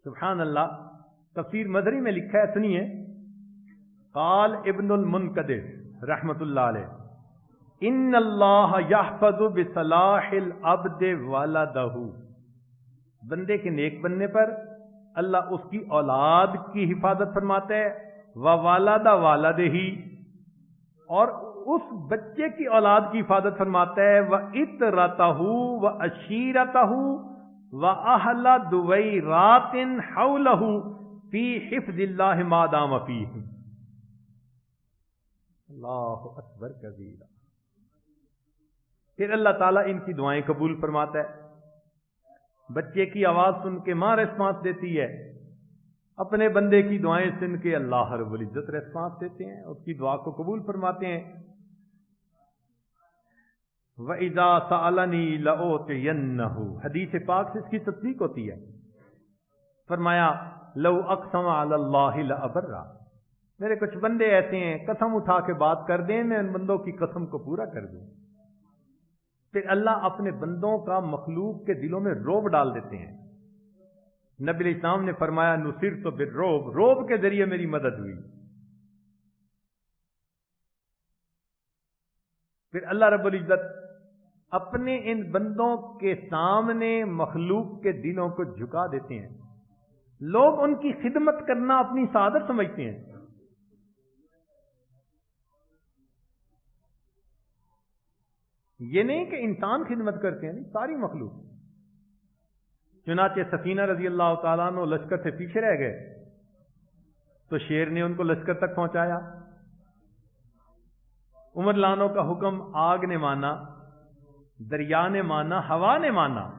سبحان اللہ. تفسیر مدری میں لکھا ہے، سنیے. قال ابن المنقدر رحمت اللہ علیہ ان اللہ یحفظ بصلاح العبد ولدہ. بندے کے نیک بننے پر اللہ اس کی اولاد کی حفاظت فرماتا ہے. وَوَلَدَ وَالَدِهِ، اور اس بچے کی اولاد کی حفاظت فرماتا ہے. وَإِتْرَتَهُ وَأَشِيرَتَهُ وَأَهْلَ دُوَيْرَاتٍ حَوْلَهُ فِي حِفْظِ اللَّهِ مَا دَامَ فِيهِمْ. اللہ اکبر کبیرہ. پھر اللہ تعالیٰ ان کی دعائیں قبول فرماتا ہے. بچے کی آواز سن کے ماں ریسپانس دیتی ہے، اپنے بندے کی دعائیں سن کے اللہ رب العزت ریسپانس دیتے ہیں، اس کی دعا کو قبول فرماتے ہیں. وَإِذَا سَأَلَنِي لَأُعْطِيَنَّهُ. حدیث پاک سے اس کی تصدیق ہوتی ہے. فرمایا لَوْ أَقْسَمَ عَلَى اللَّهِ لَأَبَرَّ. میرے کچھ بندے ایسے ہیں قسم اٹھا کے بات کر دیں، میں ان بندوں کی قسم کو پورا کر دوں. پھر اللہ اپنے بندوں کا مخلوق کے دلوں میں روب ڈال دیتے ہیں. نبی علیہ السلام نے فرمایا نصرت بالرعب، روب کے ذریعے میری مدد ہوئی. پھر اللہ رب العزت اپنے ان بندوں کے سامنے مخلوق کے دلوں کو جھکا دیتے ہیں. لوگ ان کی خدمت کرنا اپنی سعادت سمجھتے ہیں. یہ نہیں کہ انسان خدمت کرتے ہیں، ساری مخلوق. چنانچہ سفینہ رضی اللہ تعالیٰ عنہ لشکر سے پیچھے رہ گئے تو شیر نے ان کو لشکر تک پہنچایا. عمر لانو کا حکم آگ نے مانا، دریا نے مانا، ہوا نے مانا.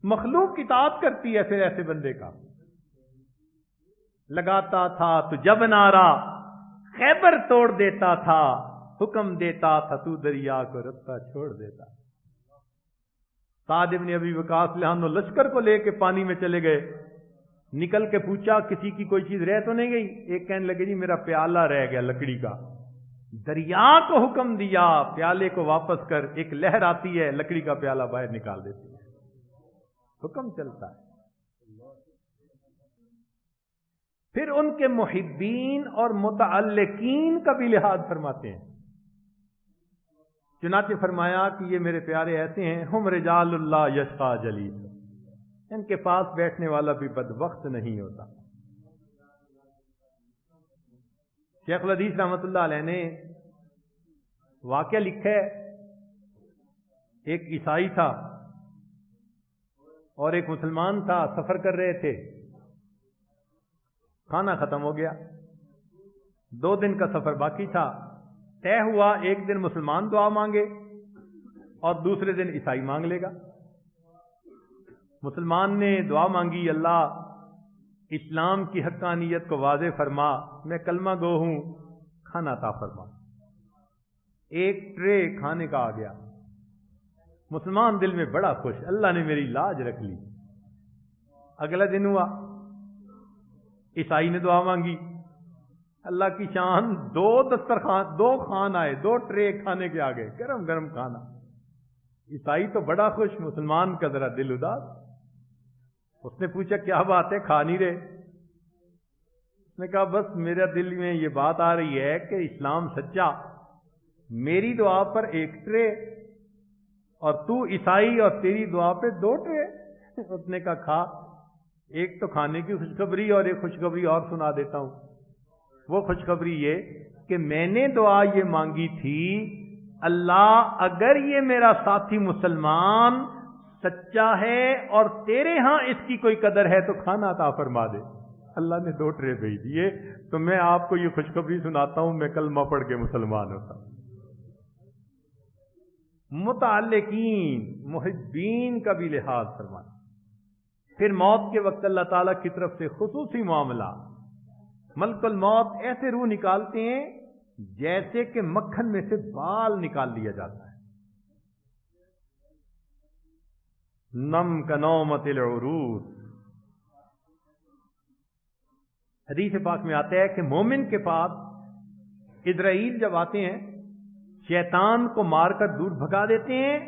مخلوق اطاعت کرتی ہے پھر ایسے بندے کا. لگاتا تھا تو جب نعرہ خیبر توڑ دیتا تھا، حکم دیتا تھا تو دریا کو رستہ چھوڑ دیتا. سعد ابن ابی وقاص لہانو لشکر کو لے کے پانی میں چلے گئے. نکل کے پوچھا کسی کی کوئی چیز رہ تو نہیں گئی؟ ایک کہنے لگے جی میرا پیالہ رہ گیا لکڑی کا. دریا کو حکم دیا پیالے کو واپس کر. ایک لہر آتی ہے لکڑی کا پیالہ باہر نکال دیتی ہے. حکم چلتا ہے. پھر ان کے محبین اور متعلقین کا بھی لحاظ فرماتے ہیں. چنانچہ فرمایا کہ یہ میرے پیارے ایسے ہیں، ہم رجال اللہ یشقا جلیل، ان کے پاس بیٹھنے والا بھی بدبخت نہیں ہوتا. شیخ الحدیث رحمۃ اللہ علیہ نے واقعہ لکھا ہے. ایک عیسائی تھا اور ایک مسلمان تھا، سفر کر رہے تھے. کھانا ختم ہو گیا، 2 دن کا سفر باقی تھا. طے ہوا ایک دن مسلمان دعا مانگے اور دوسرے دن عیسائی مانگ لے گا. مسلمان نے دعا مانگی، اللہ اسلام کی حقانیت کو واضح فرما، میں کلمہ گو ہوں، کھانا عطا فرما. ایک ٹرے کھانے کا آ گیا. مسلمان دل میں بڑا خوش، اللہ نے میری لاج رکھ لی. اگلا دن ہوا، عیسائی نے دعا مانگی، اللہ کی شان 2 دسترخوان 2 خوان آئے، 2 ٹرے کھانے کے آگے، گرم گرم کھانا. عیسائی تو بڑا خوش، مسلمان کا ذرا دل اداس. اس نے پوچھا کیا بات ہے، کھا نہیں رہے؟ اس نے کہا بس میرے دل میں یہ بات آ رہی ہے کہ اسلام سچا، میری دعا پر 1 ٹرے اور تو عیسائی اور تیری دعا پہ 2 ٹرے. اس نے کہا کھا. ایک تو کھانے کی خوشخبری اور ایک خوشخبری اور سنا دیتا ہوں. وہ خوشخبری یہ کہ میں نے دعا یہ مانگی تھی، اللہ اگر یہ میرا ساتھی مسلمان سچا ہے اور تیرے ہاں اس کی کوئی قدر ہے تو کھانا عطا فرما دے. اللہ نے 2 ٹرے بھیج دیے. تو میں آپ کو یہ خوشخبری سناتا ہوں، میں کلمہ پڑھ کے مسلمان ہوتا ہوں. متعلقین محبین کا بھی لحاظ فرمانا. پھر موت کے وقت اللہ تعالیٰ کی طرف سے خصوصی معاملہ، ملک الموت ایسے روح نکالتے ہیں جیسے کہ مکھن میں سے بال نکال لیا جاتا ہے. نم کنومت العروس. حدیث پاک میں آتا ہے کہ مومن کے پاس اسرائیل جب آتے ہیں شیطان کو مار کر دور بھگا دیتے ہیں،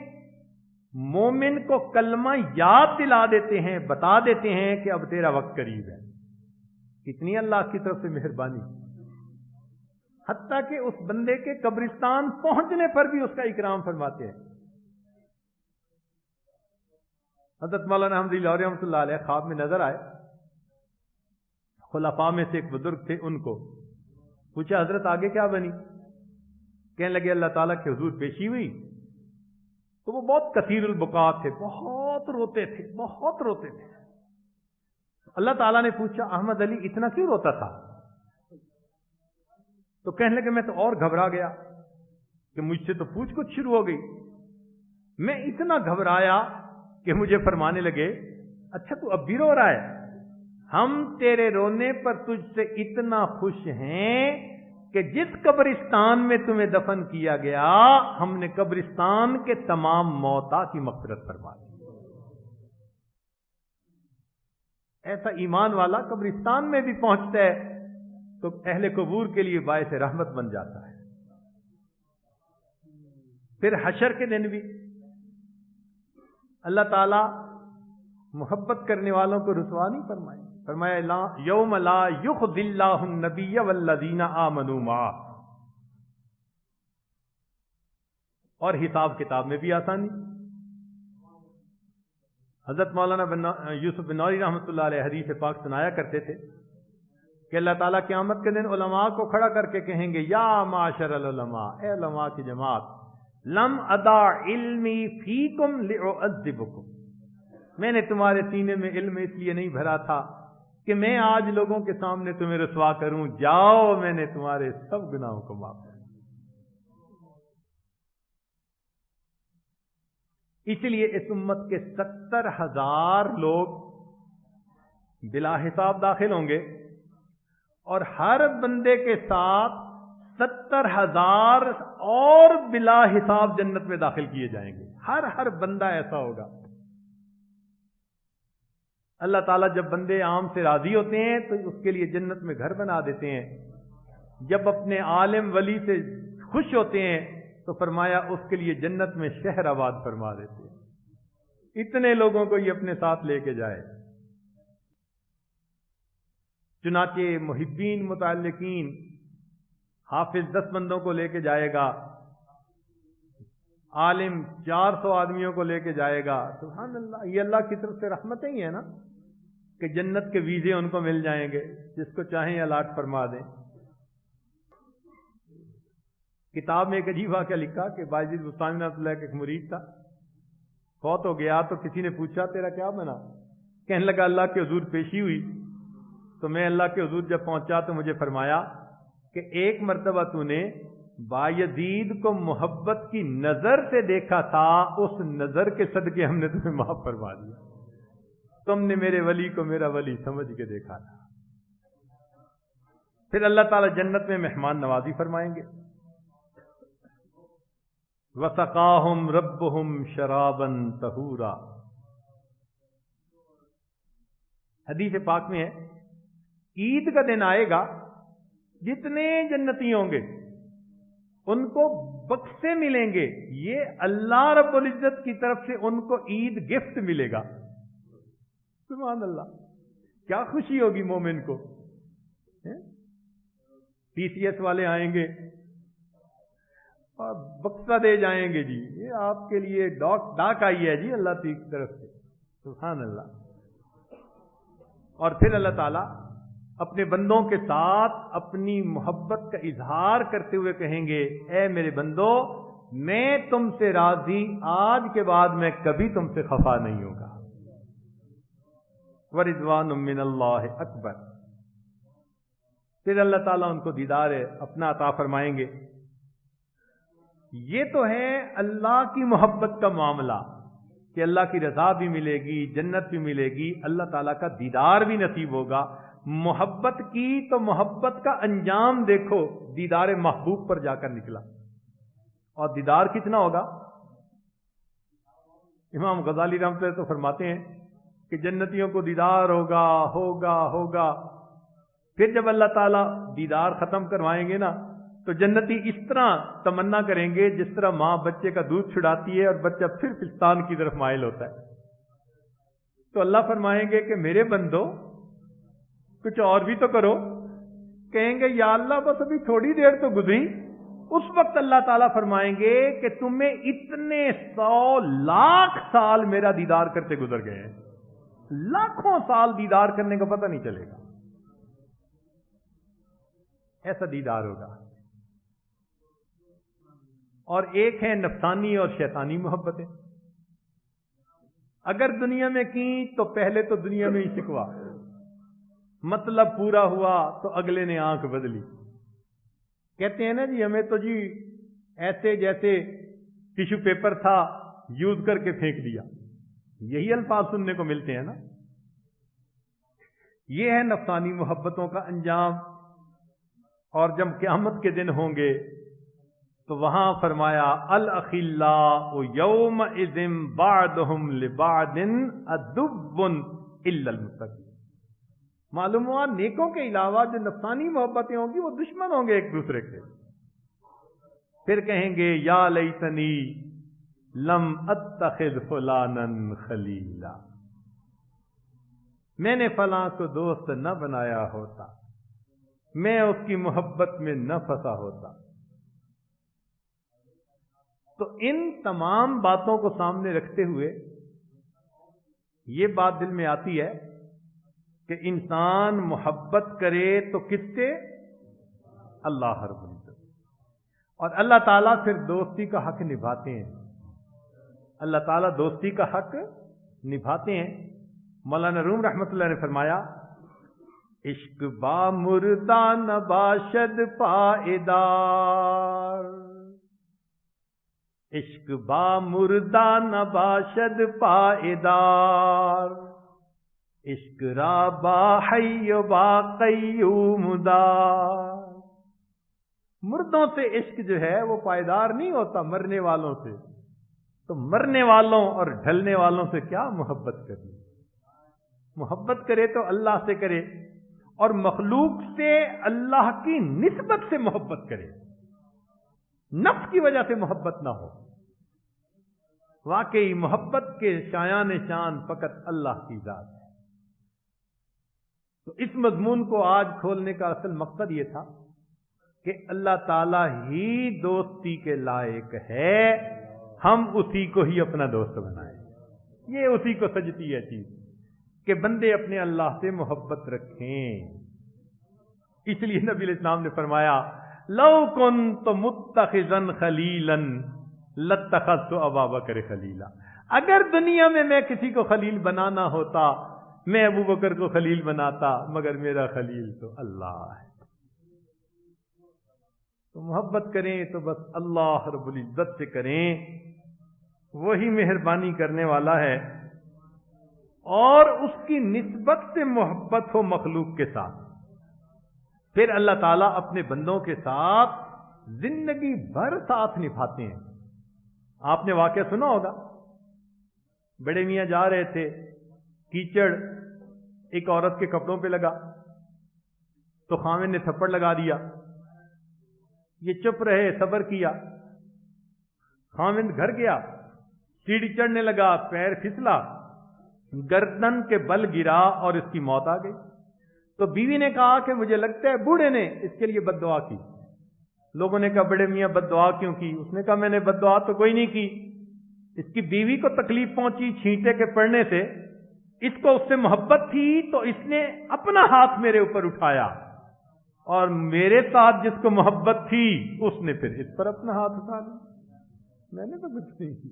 مومن کو کلمہ یاد دلا دیتے ہیں، بتا دیتے ہیں کہ اب تیرا وقت قریب ہے. کتنی اللہ کی طرف سے مہربانی. حتیٰ کہ اس بندے کے قبرستان پہنچنے پر بھی اس کا اکرام فرماتے ہیں. حضرت مولانا احمد لاہوری رحمۃ اللہ علیہ خواب میں نظر آئے. خلفاء میں سے ایک بزرگ تھے، ان کو پوچھا حضرت آگے کیا بنی؟ کہنے لگے اللہ تعالیٰ کے حضور پیشی ہوئی تو وہ بہت کثیر البکا تھے، بہت روتے تھے، بہت روتے تھے. اللہ تعالیٰ نے پوچھا احمد علی اتنا کیوں روتا تھا؟ تو کہنے لگے میں تو اور گھبرا گیا کہ مجھ سے تو پوچھ کچھ شروع ہو گئی. میں اتنا گھبرایا کہ مجھے فرمانے لگے اچھا تو اب بھی رو رہا ہے، ہم تیرے رونے پر تجھ سے اتنا خوش ہیں کہ جس قبرستان میں تمہیں دفن کیا گیا ہم نے قبرستان کے تمام موتا کی مغفرت فرما دی. ایسا ایمان والا قبرستان میں بھی پہنچتا ہے تو اہل قبور کے لیے باعث رحمت بن جاتا ہے. پھر حشر کے دن بھی اللہ تعالی محبت کرنے والوں کو رسوا نہیں فرمائے. فرمایا یوم لا یخزی اللہ النبی والذین آمنوا معہ. اور حساب کتاب میں بھی آسانی. حضرت مولانا یوسف بنوری رحمۃ اللہ علیہ حدیث پاک سنایا کرتے تھے کہ اللہ تعالیٰ قیامت کے دن علماء کو کھڑا کر کے کہیں گے یا معاشر العلماء، اے علماء کی جماعت، لم ادا علمی فیکم لأعذبکم، میں نے تمہارے سینے میں علم اس لیے نہیں بھرا تھا کہ میں آج لوگوں کے سامنے تمہیں رسوا کروں. جاؤ، میں نے تمہارے سب گناہوں کو معاف کر. اس لیے اس امت کے 70,000 لوگ بلا حساب داخل ہوں گے اور ہر بندے کے ساتھ 70,000 اور بلا حساب جنت میں داخل کیے جائیں گے. ہر بندہ ایسا ہوگا. اللہ تعالیٰ جب بندے عام سے راضی ہوتے ہیں تو اس کے لیے جنت میں گھر بنا دیتے ہیں. جب اپنے عالم ولی سے خوش ہوتے ہیں تو فرمایا اس کے لیے جنت میں شہر آباد فرما دیتے ہیں. اتنے لوگوں کو یہ اپنے ساتھ لے کے جائے. چنانچہ محبین متعلقین حافظ 10 بندوں کو لے کے جائے گا، عالم 400 آدمیوں کو لے کے جائے گا. سبحان اللہ، یہ اللہ کی طرف سے رحمتیں ہی ہے نا کہ جنت کے ویزے ان کو مل جائیں گے، جس کو چاہیں الاٹ فرما دیں. کتاب میں ایک عجیب واقعہ لکھا کہ باجد بستانی رحمۃ اللہ کا ایک مرید تھا، فوت ہو گیا. تو کسی نے پوچھا تیرا کیا بنا؟ کہنے لگا اللہ کے حضور پیشی ہوئی. تو میں اللہ کے حضور جب پہنچا تو مجھے فرمایا کہ ایک مرتبہ تو نے بایزید کو محبت کی نظر سے دیکھا تھا، اس نظر کے صدقے ہم نے تمہیں معاف فرما دیا. تم نے میرے ولی کو میرا ولی سمجھ کے دیکھا تھا. پھر اللہ تعالی جنت میں مہمان نوازی فرمائیں گے. وَسَقَاهُمْ رَبُّهُمْ شَرَابًا طَهُورًا. حدیث پاک میں ہے عید کا دن آئے گا، جتنے جنتی ہوں گے ان کو بکسے ملیں گے. یہ اللہ رب العزت کی طرف سے ان کو عید گفٹ ملے گا. سبحان اللہ، کیا خوشی ہوگی مومن کو. پی سی ایس والے آئیں گے اور بکسا دے جائیں گے، جی یہ آپ کے لیے ڈاک آئی ہے جی اللہ کی طرف سے. سبحان اللہ. اور پھر اللہ تعالیٰ اپنے بندوں کے ساتھ اپنی محبت کا اظہار کرتے ہوئے کہیں گے اے میرے بندو، میں تم سے راضی، آج کے بعد میں کبھی تم سے خفا نہیں ہوگا. وَرِضْوَانٌ مِّنَ اللَّهِ اکبر. پھر اللہ تعالیٰ ان کو دیدار اپنا عطا فرمائیں گے. یہ تو ہے اللہ کی محبت کا معاملہ کہ اللہ کی رضا بھی ملے گی، جنت بھی ملے گی، اللہ تعالیٰ کا دیدار بھی نصیب ہوگا. محبت کی تو محبت کا انجام دیکھو، دیدار محبوب پر جا کر نکلا. اور دیدار کتنا ہوگا؟ امام غزالی رحمۃ اللہ تو فرماتے ہیں کہ جنتیوں کو دیدار ہوگا ہوگا ہوگا. پھر جب اللہ تعالیٰ دیدار ختم کروائیں گے نا تو جنتی اس طرح تمنا کریں گے جس طرح ماں بچے کا دودھ چھڑاتی ہے اور بچہ پھر پستان کی طرف مائل ہوتا ہے. تو اللہ فرمائیں گے کہ میرے بندو کچھ اور بھی تو کرو. کہیں گے یا اللہ بس ابھی تھوڑی دیر تو گزری. اس وقت اللہ تعالیٰ فرمائیں گے کہ تمہیں اتنے 100,00,000 سال میرا دیدار کرتے گزر گئے ہیں. لاکھوں سال دیدار کرنے کا پتہ نہیں چلے گا. ایسا دیدار ہوگا. اور ایک ہے نفسانی اور شیطانی محبتیں. اگر دنیا میں کی تو پہلے تو دنیا میں ہی شکوا، مطلب پورا ہوا تو اگلے نے آنکھ بدلی. کہتے ہیں نا جی ہمیں تو جی ایسے جیسے ٹیشو پیپر تھا یوز کر کے پھینک دیا. یہی الفاظ سننے کو ملتے ہیں نا. یہ ہے نفسانی محبتوں کا انجام. اور جب قیامت کے دن ہوں گے تو وہاں فرمایا الاخلاء یومئذ بعضهم لبعض عدو الا المتقین. معلوم ہوا نیکوں کے علاوہ جو نفسانی محبتیں ہوں گی وہ دشمن ہوں گے ایک دوسرے کے. پھر کہیں گے یا لیتنی لم اتخذ فلانن خلیلا، میں نے فلاں کو دوست نہ بنایا ہوتا، میں اس کی محبت میں نہ پھنسا ہوتا۔ تو ان تمام باتوں کو سامنے رکھتے ہوئے یہ بات دل میں آتی ہے کہ انسان محبت کرے تو کس سے؟ اللہ رب العزت، اور اللہ تعالیٰ پھر دوستی کا حق نبھاتے ہیں۔ اللہ تعالیٰ دوستی کا حق نبھاتے ہیں۔ مولانا روم رحمۃ اللہ نے فرمایا عشق با مردہ نباشد پائیدار، عشق با مردہ نباشد پائیدار، عشق را با حی و با قیوم دار۔ مردوں سے عشق جو ہے وہ پائیدار نہیں ہوتا، مرنے والوں سے۔ تو مرنے والوں اور ڈھلنے والوں سے کیا محبت کرنی؟ محبت کرے تو اللہ سے کرے، اور مخلوق سے اللہ کی نسبت سے محبت کرے، نفس کی وجہ سے محبت نہ ہو۔ واقعی محبت کے شایان شان فقط اللہ کی ذات ہے۔ تو اس مضمون کو آج کھولنے کا اصل مقصد یہ تھا کہ اللہ تعالیٰ ہی دوستی کے لائق ہے، ہم اسی کو ہی اپنا دوست بنائیں۔ یہ اسی کو سجتی ہے چیز کہ بندے اپنے اللہ سے محبت رکھیں۔ اس لیے نبی علیہ السلام نے فرمایا لو کنت متخذا خلیلا لاتخذت ابا بکر خلیلا، اگر دنیا میں میں کسی کو خلیل بنانا ہوتا میں ابو بکر کو خلیل بناتا، مگر میرا خلیل تو اللہ ہے۔ تو محبت کریں تو بس اللہ رب العزت سے کریں، وہی مہربانی کرنے والا ہے، اور اس کی نسبت سے محبت ہو مخلوق کے ساتھ، پھر اللہ تعالیٰ اپنے بندوں کے ساتھ زندگی بھر ساتھ نبھاتے ہیں۔ آپ نے واقعہ سنا ہوگا، بڑے میاں جا رہے تھے، کیچڑ ایک عورت کے کپڑوں پہ لگا تو خاوند نے تھپڑ لگا دیا، یہ چپ رہے، صبر کیا، خاوند گھر گیا، سیڑھی چڑھنے لگا، پیر پھسلا، گردن کے بل گرا اور اس کی موت آ گئی۔ تو بیوی نے کہا کہ مجھے لگتا ہے بوڑھے نے اس کے لیے بد دعا کی۔ لوگوں نے کہا بڑے میاں بد دعا کیوں کی؟ اس نے کہا میں نے بد دعا تو کوئی نہیں کی، اس کی بیوی کو تکلیف پہنچی چھینٹے کے پڑنے سے، اس کو اس سے محبت تھی تو اس نے اپنا ہاتھ میرے اوپر اٹھایا، اور میرے ساتھ جس کو محبت تھی اس نے پھر اس پر اپنا ہاتھ اٹھا لیا، میں نے تو کچھ نہیں کی۔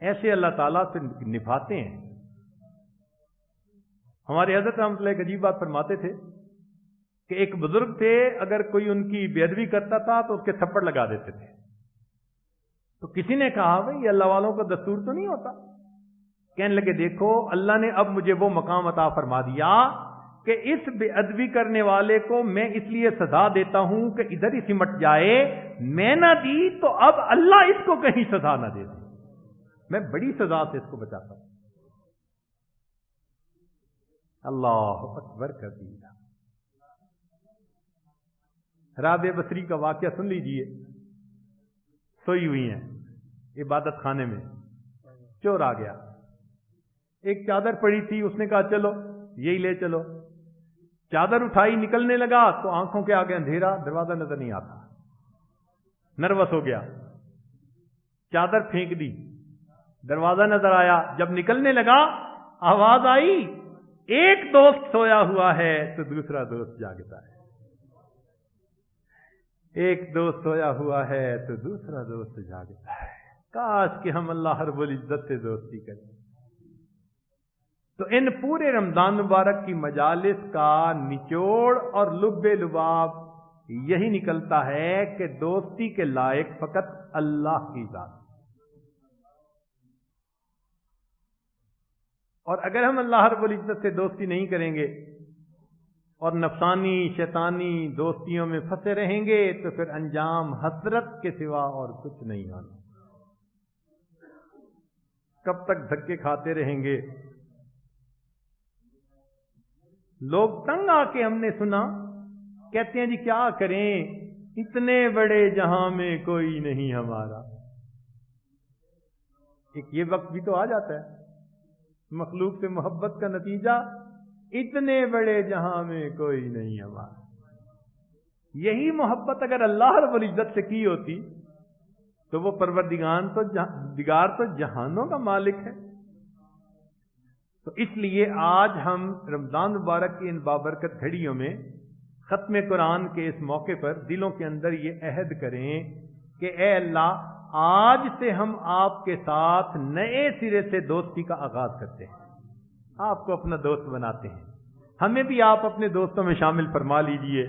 ایسے اللہ تعالیٰ سے نبھاتے ہیں۔ ہمارے حضرت رحمۃ اللہ ایک عجیب بات فرماتے تھے کہ ایک بزرگ تھے، اگر کوئی ان کی بے ادبی کرتا تھا تو اس کے تھپڑ لگا دیتے تھے۔ تو کسی نے کہا بھائی یہ اللہ والوں کا دستور تو نہیں ہوتا؟ کہنے لگے دیکھو اللہ نے اب مجھے وہ مقام عطا فرما دیا کہ اس بے ادبی کرنے والے کو میں اس لیے سزا دیتا ہوں کہ ادھر ہی سمٹ جائے، میں نہ دی تو اب اللہ اس کو کہیں سزا نہ دے دے، میں بڑی سزا سے اس کو بچاتا ہوں۔ اللہ اکبر کبیرہ۔ رابعہ بصری کا واقعہ سن لیجئے، سوئی ہوئی ہیں عبادت خانے میں، چور آ گیا، ایک چادر پڑی تھی، اس نے کہا چلو یہی لے چلو، چادر اٹھائی نکلنے لگا تو آنکھوں کے آگے اندھیرا، دروازہ نظر نہیں آتا، نروس ہو گیا، چادر پھینک دی، دروازہ نظر آیا، جب نکلنے لگا آواز آئی ایک دوست سویا ہوا ہے تو دوسرا دوست جاگتا ہے، ایک دوست سویا ہوا ہے تو دوسرا دوست جاگتا ہے۔ کاش کہ ہم اللہ رب العزت سے دوستی کریں۔ تو ان پورے رمضان مبارک کی مجالس کا نچوڑ اور لب لباب یہی نکلتا ہے کہ دوستی کے لائق فقط اللہ کی ذات۔ اور اگر ہم اللہ رب العزت سے دوستی نہیں کریں گے اور نفسانی شیطانی دوستیوں میں پھنسے رہیں گے تو پھر انجام حسرت کے سوا اور کچھ نہیں ہونا۔ کب تک دھکے کھاتے رہیں گے؟ لوگ تنگ آ کے ہم نے سنا کہتے ہیں جی کیا کریں، اتنے بڑے جہاں میں کوئی نہیں ہمارا. ایک یہ وقت بھی تو آ جاتا ہے مخلوق سے محبت کا نتیجہ اتنے بڑے جہاں میں کوئی نہیں ہمارا. یہی محبت اگر اللہ رب العزت سے کی ہوتی تو وہ پروردگار تو جہانوں کا مالک ہے. تو اس لیے آج ہم رمضان مبارک کی ان بابرکت گھڑیوں میں ختم قرآن کے اس موقع پر دلوں کے اندر یہ عہد کریں کہ اے اللہ، آج سے ہم آپ کے ساتھ نئے سرے سے دوستی کا آغاز کرتے ہیں، آپ کو اپنا دوست بناتے ہیں. ہمیں بھی آپ اپنے دوستوں میں شامل فرما لیجئے.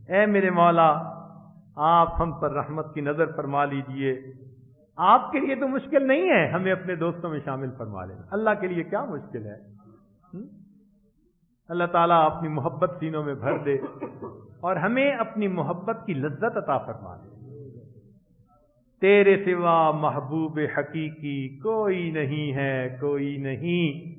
اے میرے مولا، آپ ہم پر رحمت کی نظر فرما لیجئے. آپ کے لیے تو مشکل نہیں ہے ہمیں اپنے دوستوں میں شامل فرما لینا، اللہ کے لیے کیا مشکل ہے؟ اللہ تعالیٰ اپنی محبت سینوں میں بھر دے اور ہمیں اپنی محبت کی لذت عطا فرما دے. تیرے سوا محبوب حقیقی کوئی نہیں ہے، کوئی نہیں.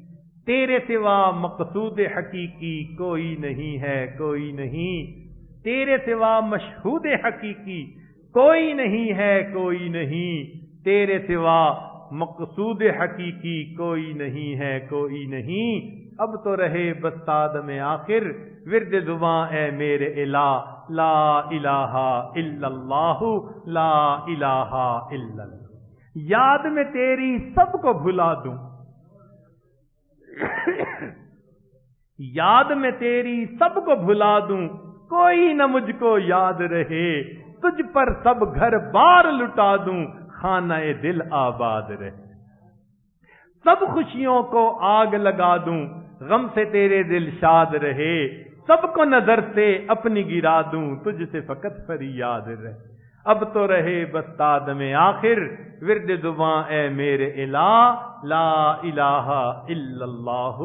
تیرے سوا مقصود حقیقی کوئی نہیں ہے، کوئی نہیں. تیرے سوا مشہود حقیقی کوئی نہیں ہے، کوئی نہیں. تیرے سوا مقصود حقیقی کوئی نہیں ہے، کوئی نہیں. اب تو رہے بس تادم آخر ورد زباں اے میرے الہ، لا الہ الا اللہ، لا الہ الا اللہ. یاد میں تیری سب کو بھلا دوں، یاد میں تیری سب کو بھلا دوں، کوئی نہ مجھ کو یاد رہے. تجھ پر سب گھر بار لٹا دوں، خانہ دل آباد رہے. سب خوشیوں کو آگ لگا دوں، غم سے تیرے دل شاد رہے. سب کو نظر سے اپنی گرا دوں، تجھ سے فقط فریاد رہے. اب تو رہے بس تادم آخر ورد زباں اے میرے الہ، لا الہ الا اللہ،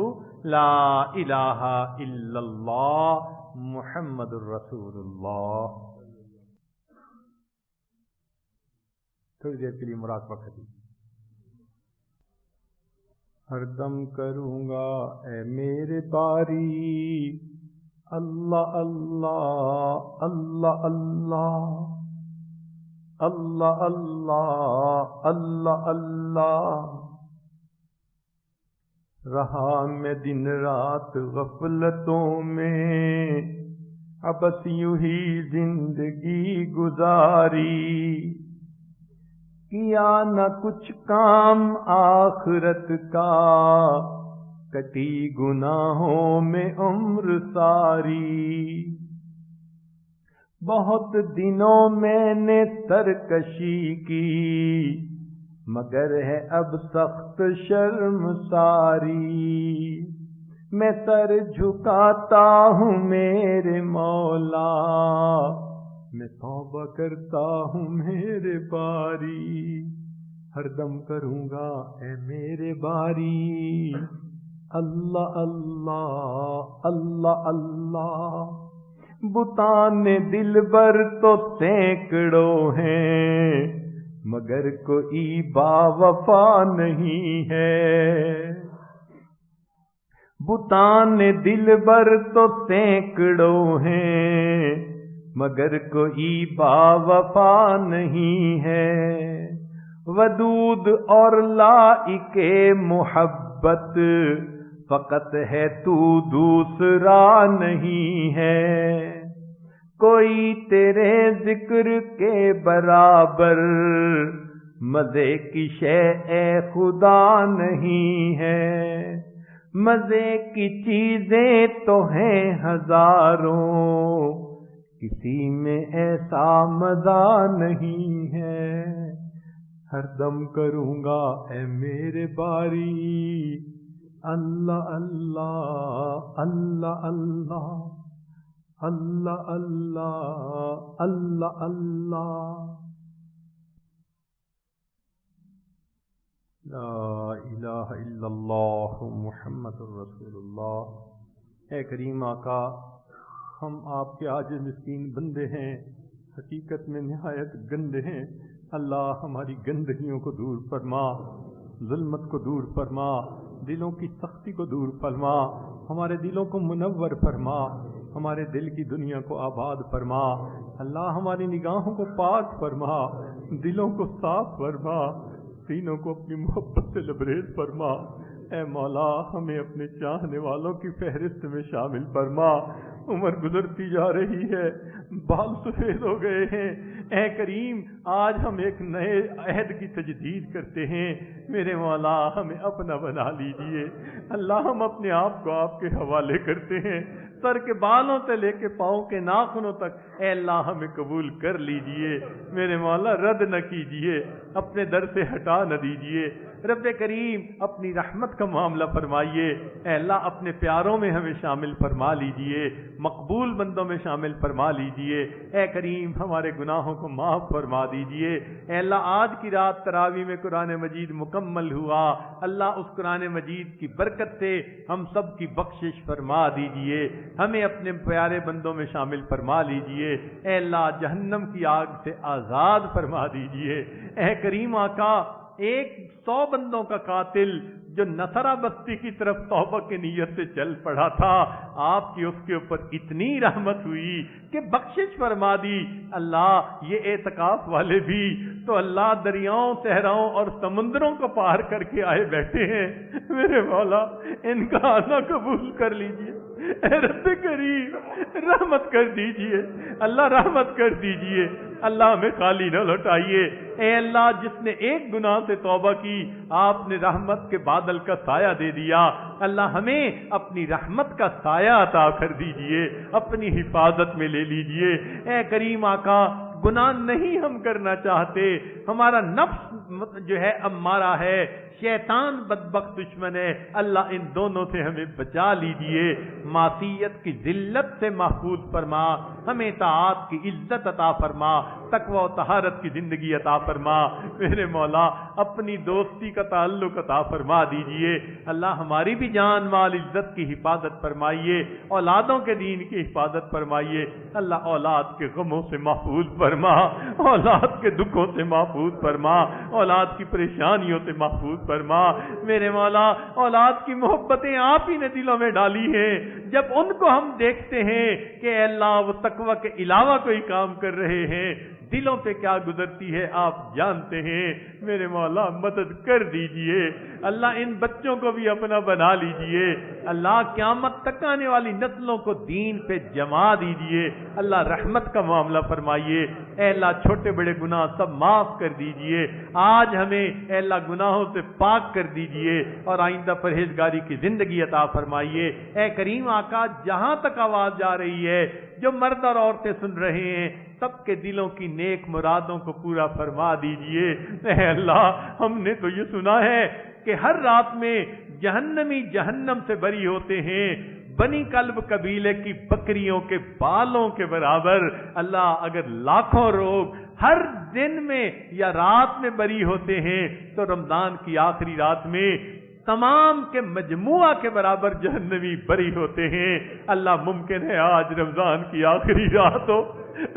لا الہ الا اللہ محمد الرسول اللہ. تھوڑی دیر کے لیے مراقبہ کریے. ہر دم کروں گا اے میرے باری، اللہ اللہ اللہ اللہ، اللہ اللہ اللہ اللہ. رہا میں دن رات غفلتوں میں، بس یوں ہی زندگی گزاری. کیا نہ کچھ کام آخرت کا، کٹی گناہوں میں عمر ساری. بہت دنوں میں نے سرکشی کی، مگر ہے اب سخت شرم ساری. میں سر جھکاتا ہوں میرے مولا، میں توبہ کرتا ہوں میرے باری. ہر دم کروں گا اے میرے باری، اللہ اللہ اللہ اللہ. بتان دل بر تو سینکڑوں ہیں، مگر کوئی با وفا نہیں ہے. بتان دل بر تو سینکڑوں ہیں، مگر کوئی با وفا نہیں ہے. ودود اور لائق محبت فقط ہے، تو دوسرا نہیں ہے. کوئی تیرے ذکر کے برابر مزے کی شے اے خدا نہیں ہے. مزے کی چیزیں تو ہیں ہزاروں، کسی میں ایسا مزہ نہیں ہے. ہر دم کروں گا اے میرے باری، اللہ اللہ اللہ اللہ، اللہ اللہ اللہ اللہ. لا الہ الا اللہ محمد الرسول اللہ. اے کریم آقا، ہم آپ کے عاجز مسکین بندے ہیں، حقیقت میں نہایت گندے ہیں. اللہ ہماری گندگیوں کو دور فرما، ظلمت کو دور فرما، دلوں کی سختی کو دور فرما، ہمارے دلوں کو منور فرما. ہمارے دل کی دنیا کو آباد فرما، اللہ ہماری نگاہوں کو پاک فرما، دلوں کو صاف فرما، سینوں کو اپنی محبت سے لبریز فرما۔ اے مولا ہمیں اپنے چاہنے والوں کی فہرست میں شامل فرما۔ عمر گزرتی جا رہی ہے، بال سفید ہو گئے ہیں، اے کریم آج ہم ایک نئے عہد کی تجدید کرتے ہیں، میرے مولا ہمیں اپنا بنا لیجئے۔ اللہ ہم اپنے آپ کو آپ کے حوالے کرتے ہیں، سر کے بالوں سے لے کے پاؤں کے ناخنوں تک، اے اللہ ہمیں قبول کر لیجئے، میرے مولا رد نہ کیجئے، اپنے در سے ہٹا نہ دیجئے۔ رب کریم اپنی رحمت کا معاملہ فرمائیے، اے اللہ اپنے پیاروں میں ہمیں شامل فرما لیجئے، مقبول بندوں میں شامل فرما لیجئے۔ اے کریم ہمارے گناہوں کو معاف فرما دیجئے۔ اے اللہ آج کی رات تراویح میں قرآن مجید مکمل ہوا، اللہ اس قرآن مجید کی برکت سے ہم سب کی بخشش فرما دیجئے، ہمیں اپنے پیارے بندوں میں شامل فرما لیجئے۔ اے اللہ جہنم کی آگ سے آزاد فرما دیجئے۔ اے کریم آقا 100 بندوں کا قاتل جو نصرہ بستی کی طرف توبہ کی نیت سے چل پڑا تھا، آپ کی اس کے اوپر اتنی رحمت ہوئی کہ بخشش فرما دی۔ اللہ یہ اعتکاف والے بھی تو اللہ دریاؤں صحراؤں اور سمندروں کو پار کر کے آئے بیٹھے ہیں، میرے مولا ان کا آنا قبول کر لیجئے۔ اے رب کریم رحمت کر دیجئے، اللہ رحمت کر دیجئے، اللہ ہمیں خالی نہ لوٹائیے۔ اے اللہ جس نے ایک گناہ سے توبہ کی آپ نے رحمت کے بادل کا سایہ دے دیا، اللہ ہمیں اپنی رحمت کا سایہ عطا کر دیجئے، اپنی حفاظت میں لے لیجئے۔ اے کریم آقا گناہ نہیں ہم کرنا چاہتے، ہمارا نفس جو ہے امارہ ہے، شیطان بدبخت دشمن ہے، اللہ ان دونوں سے ہمیں بچا لیجئے، معصیت کی ذلت سے محفوظ فرما، ہمیں طاعات کی عزت عطا فرما، تقوی و طہارت کی زندگی عطا فرما، میرے مولا اپنی دوستی کا تعلق عطا فرما دیجئے۔ اللہ ہماری بھی جان مال عزت کی حفاظت فرمائیے، اولادوں کے دین کی حفاظت فرمائیے، اللہ اولاد کے غموں سے محفوظ فرما، اولاد کے دکھوں سے محفوظ فرما، اولاد کی پریشانیوں سے محفوظ فرما، میرے مولا اولاد کی محبتیں آپ ہی نے دلوں میں ڈالی ہیں، جب ان کو ہم دیکھتے ہیں کہ اے اللہ وہ تقوی کے علاوہ کوئی کام کر رہے ہیں، دلوں پہ کیا گزرتی ہے آپ جانتے ہیں، میرے مولا مدد کر دیجئے، اللہ ان بچوں کو بھی اپنا بنا لیجئے، اللہ قیامت تک آنے والی نسلوں کو دین پہ جما دیجئے، اللہ رحمت کا معاملہ فرمائیے، اے اللہ چھوٹے بڑے گناہ سب معاف کر دیجئے، آج ہمیں اے اللہ گناہوں سے پاک کر دیجئے اور آئندہ پرہیزگاری کی زندگی عطا فرمائیے۔ اے کریم آقا جہاں تک آواز جا رہی ہے، جو مرد اور عورتیں سن رہے ہیں، سب کے دلوں کی نیک مرادوں کو پورا فرما دیجئے۔ اے اللہ ہم نے تو یہ سنا ہے کہ ہر رات میں جہنمی جہنم سے بری ہوتے ہیں، بنی کلب قبیلے کی بکریوں کے بالوں کے برابر، اللہ اگر لاکھوں لوگ ہر دن میں یا رات میں بری ہوتے ہیں تو رمضان کی آخری رات میں تمام کے مجموعہ کے برابر جہنمی بری ہوتے ہیں۔ اللہ ممکن ہے آج رمضان کی آخری رات ہو،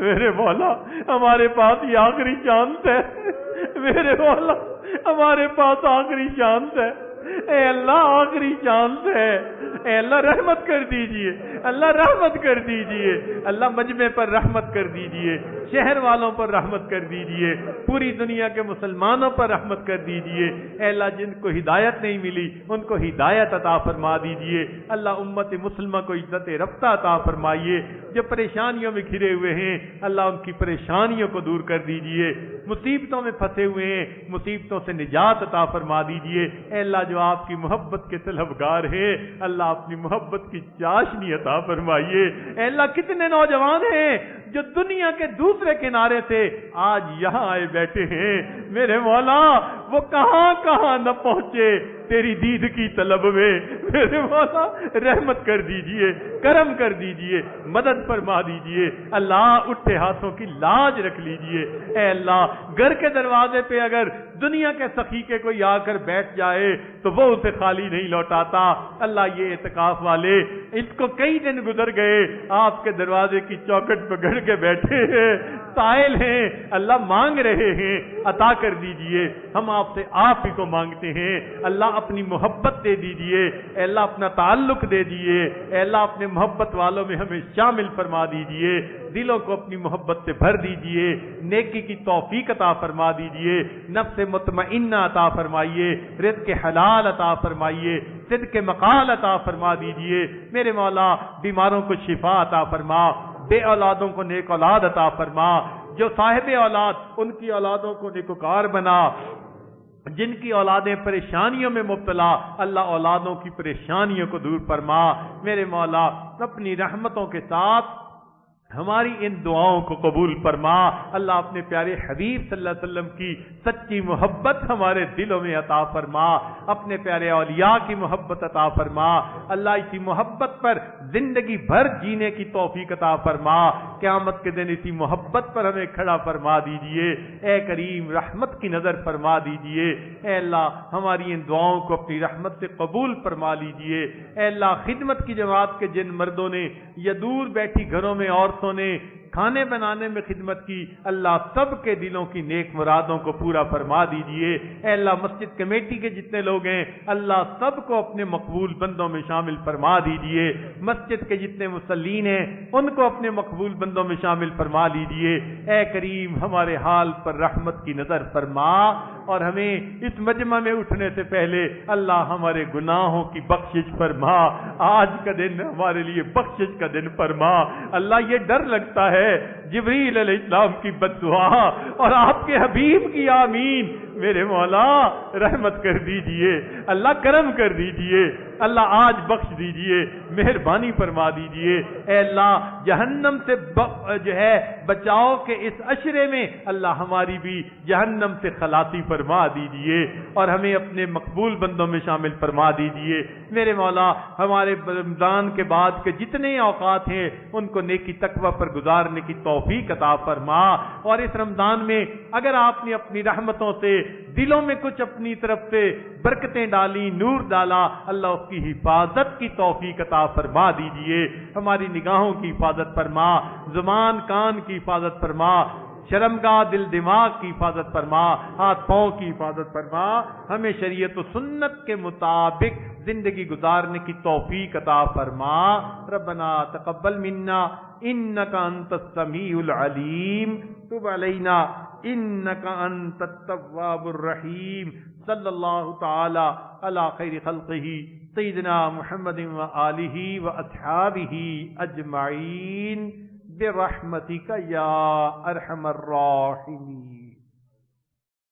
میرے مولا ہمارے پاس یہ آخری چانس ہے، میرے مولا ہمارے پاس آخری چانس ہے، اے اللہ آخری چانس ہے، اے اللہ رحمت کر دیجئے، اللہ رحمت کر دیجئے، اللہ مجمع پر رحمت کر دیجئے، شہر والوں پر رحمت کر دیجئے، پوری دنیا کے مسلمانوں پر رحمت کر دیجئے، اے اللہ جن کو ہدایت نہیں ملی ان کو ہدایت عطا فرما دیجئے، اللہ امت مسلمہ کو عزت رفتہ عطا فرمائیے، جو پریشانیوں میں گھرے ہوئے ہیں اللہ ان کی پریشانیوں کو دور کر دیجئے، مصیبتوں میں پھنسے ہوئے ہیں مصیبتوں سے نجات عطا فرما دیجئے، اے اللہ جو آپ کی محبت کے طلبگار ہیں اللہ اپنی محبت کی چاشنی عطا فرمائیے، اے اللہ کتنے نوجوان ہیں جو دنیا کے دوسرے کنارے سے آج یہاں آئے بیٹھے ہیں، میرے مولا وہ کہاں کہاں نہ پہنچے تیری دید کی طلب میں، میرے مولا رحمت کر دیجئے، کرم کر دیجئے، مدد فرما دیجئے، اللہ اٹھے ہاتھوں کی لاج رکھ لیجئے، اے اللہ گھر کے دروازے پہ اگر دنیا کے سخی کے کوئی آ کر بیٹھ جائے تو وہ اسے خالی نہیں لوٹاتا، اللہ یہ اعتکاف والے اس کو کئی دن گزر گئے آپ کے دروازے کی چوکھٹ پہ گڑ کے بیٹھے ہیں، سائل ہیں، اللہ مانگ رہے ہیں، عطا کر دیجئے، ہم آپ سے آپ ہی کو مانگتے ہیں، اللہ اپنی محبت دے دیجئے، اے اللہ اپنا تعلق دے دیجئے، اے اللہ اپنے محبت والوں میں ہمیں شامل فرما دیجئے، دلوں کو اپنی محبت سے بھر دیجئے، نیکی کی توفیق عطا فرما دیجئے، نفس مطمئنہ عطا فرمائیے، رزق حلال عطا فرمائیے، صدق مقال عطا فرما دیجئے، میرے مولا بیماروں کو شفا عطا فرما، بے اولادوں کو نیک اولاد عطا فرما، جو صاحب اولاد ان کی اولادوں کو نیکوکار بنا، جن کی اولادیں پریشانیوں میں مبتلا، اللہ اولادوں کی پریشانیوں کو دور فرما، میرے مولا اپنی رحمتوں کے ساتھ ہماری ان دعاؤں کو قبول فرما، اللہ اپنے پیارے حبیب صلی اللہ علیہ وسلم کی سچی محبت ہمارے دلوں میں عطا فرما، اپنے پیارے اولیاء کی محبت عطا فرما، اللہ اسی محبت پر زندگی بھر جینے کی توفیق عطا فرما، قیامت کے دن اسی محبت پر ہمیں کھڑا فرما دیجئے، اے کریم رحمت کی نظر فرما دیجئے، اے اللہ ہماری ان دعاؤں کو اپنی رحمت سے قبول فرما لیجئے، اے اللہ خدمت کی جماعت کے جن مردوں نے یا دور بیٹھی گھروں میں عورتوں نے کھانے بنانے میں خدمت کی، اللہ سب کے دلوں کی نیک مرادوں کو پورا فرما دیجئے، اے اللہ مسجد کمیٹی کے جتنے لوگ ہیں اللہ سب کو اپنے مقبول بندوں میں شامل فرما دیجئے، مسجد کے جتنے مصلین ہیں ان کو اپنے مقبول بندوں میں شامل فرما لیجئے، اے کریم ہمارے حال پر رحمت کی نظر فرما، اور ہمیں اس مجمع میں اٹھنے سے پہلے اللہ ہمارے گناہوں کی بخشش فرما، آج کا دن ہمارے لیے بخشش کا دن فرما، اللہ یہ ڈر لگتا ہے جبریل علیہ السلام کی بد دعا اور آپ کے حبیب کی آمین، میرے مولا رحمت کر دیجئے، اللہ کرم کر دیجئے، اللہ آج بخش دیجئے، مہربانی فرما دیجئے، اے اللہ جہنم سے جو ہے بچاؤ کے اس عشرے میں اللہ ہماری بھی جہنم سے خلاصی فرما دیجئے اور ہمیں اپنے مقبول بندوں میں شامل فرما دیجئے، میرے مولا ہمارے رمضان کے بعد کے جتنے اوقات ہیں ان کو نیکی تقوی پر گزارنے کی توفیق عطا فرما، اور اس رمضان میں اگر آپ نے اپنی رحمتوں سے دلوں میں کچھ اپنی طرف سے برکتیں ڈالی، نور ڈالا، اللہ اس کی حفاظت کی توفیق عطا فرما دیجئے، ہماری نگاہوں کی حفاظت فرما، زبان کان کی حفاظت فرما، شرمگاہ دل دماغ کی حفاظت فرما، ہاتھ پاؤں کی حفاظت فرما، ہمیں شریعت و سنت کے مطابق زندگی گزارنے کی توفیق عطا فرما، ربنا تقبل منا انک انت السمیع العلیم تب علینا انک انت التواب الرحیم، صلی اللہ تعالی علی خیر خلقہ سیدنا محمد وآلہ واصحابہ اجمعین برحمتک یا ارحم الراحمین۔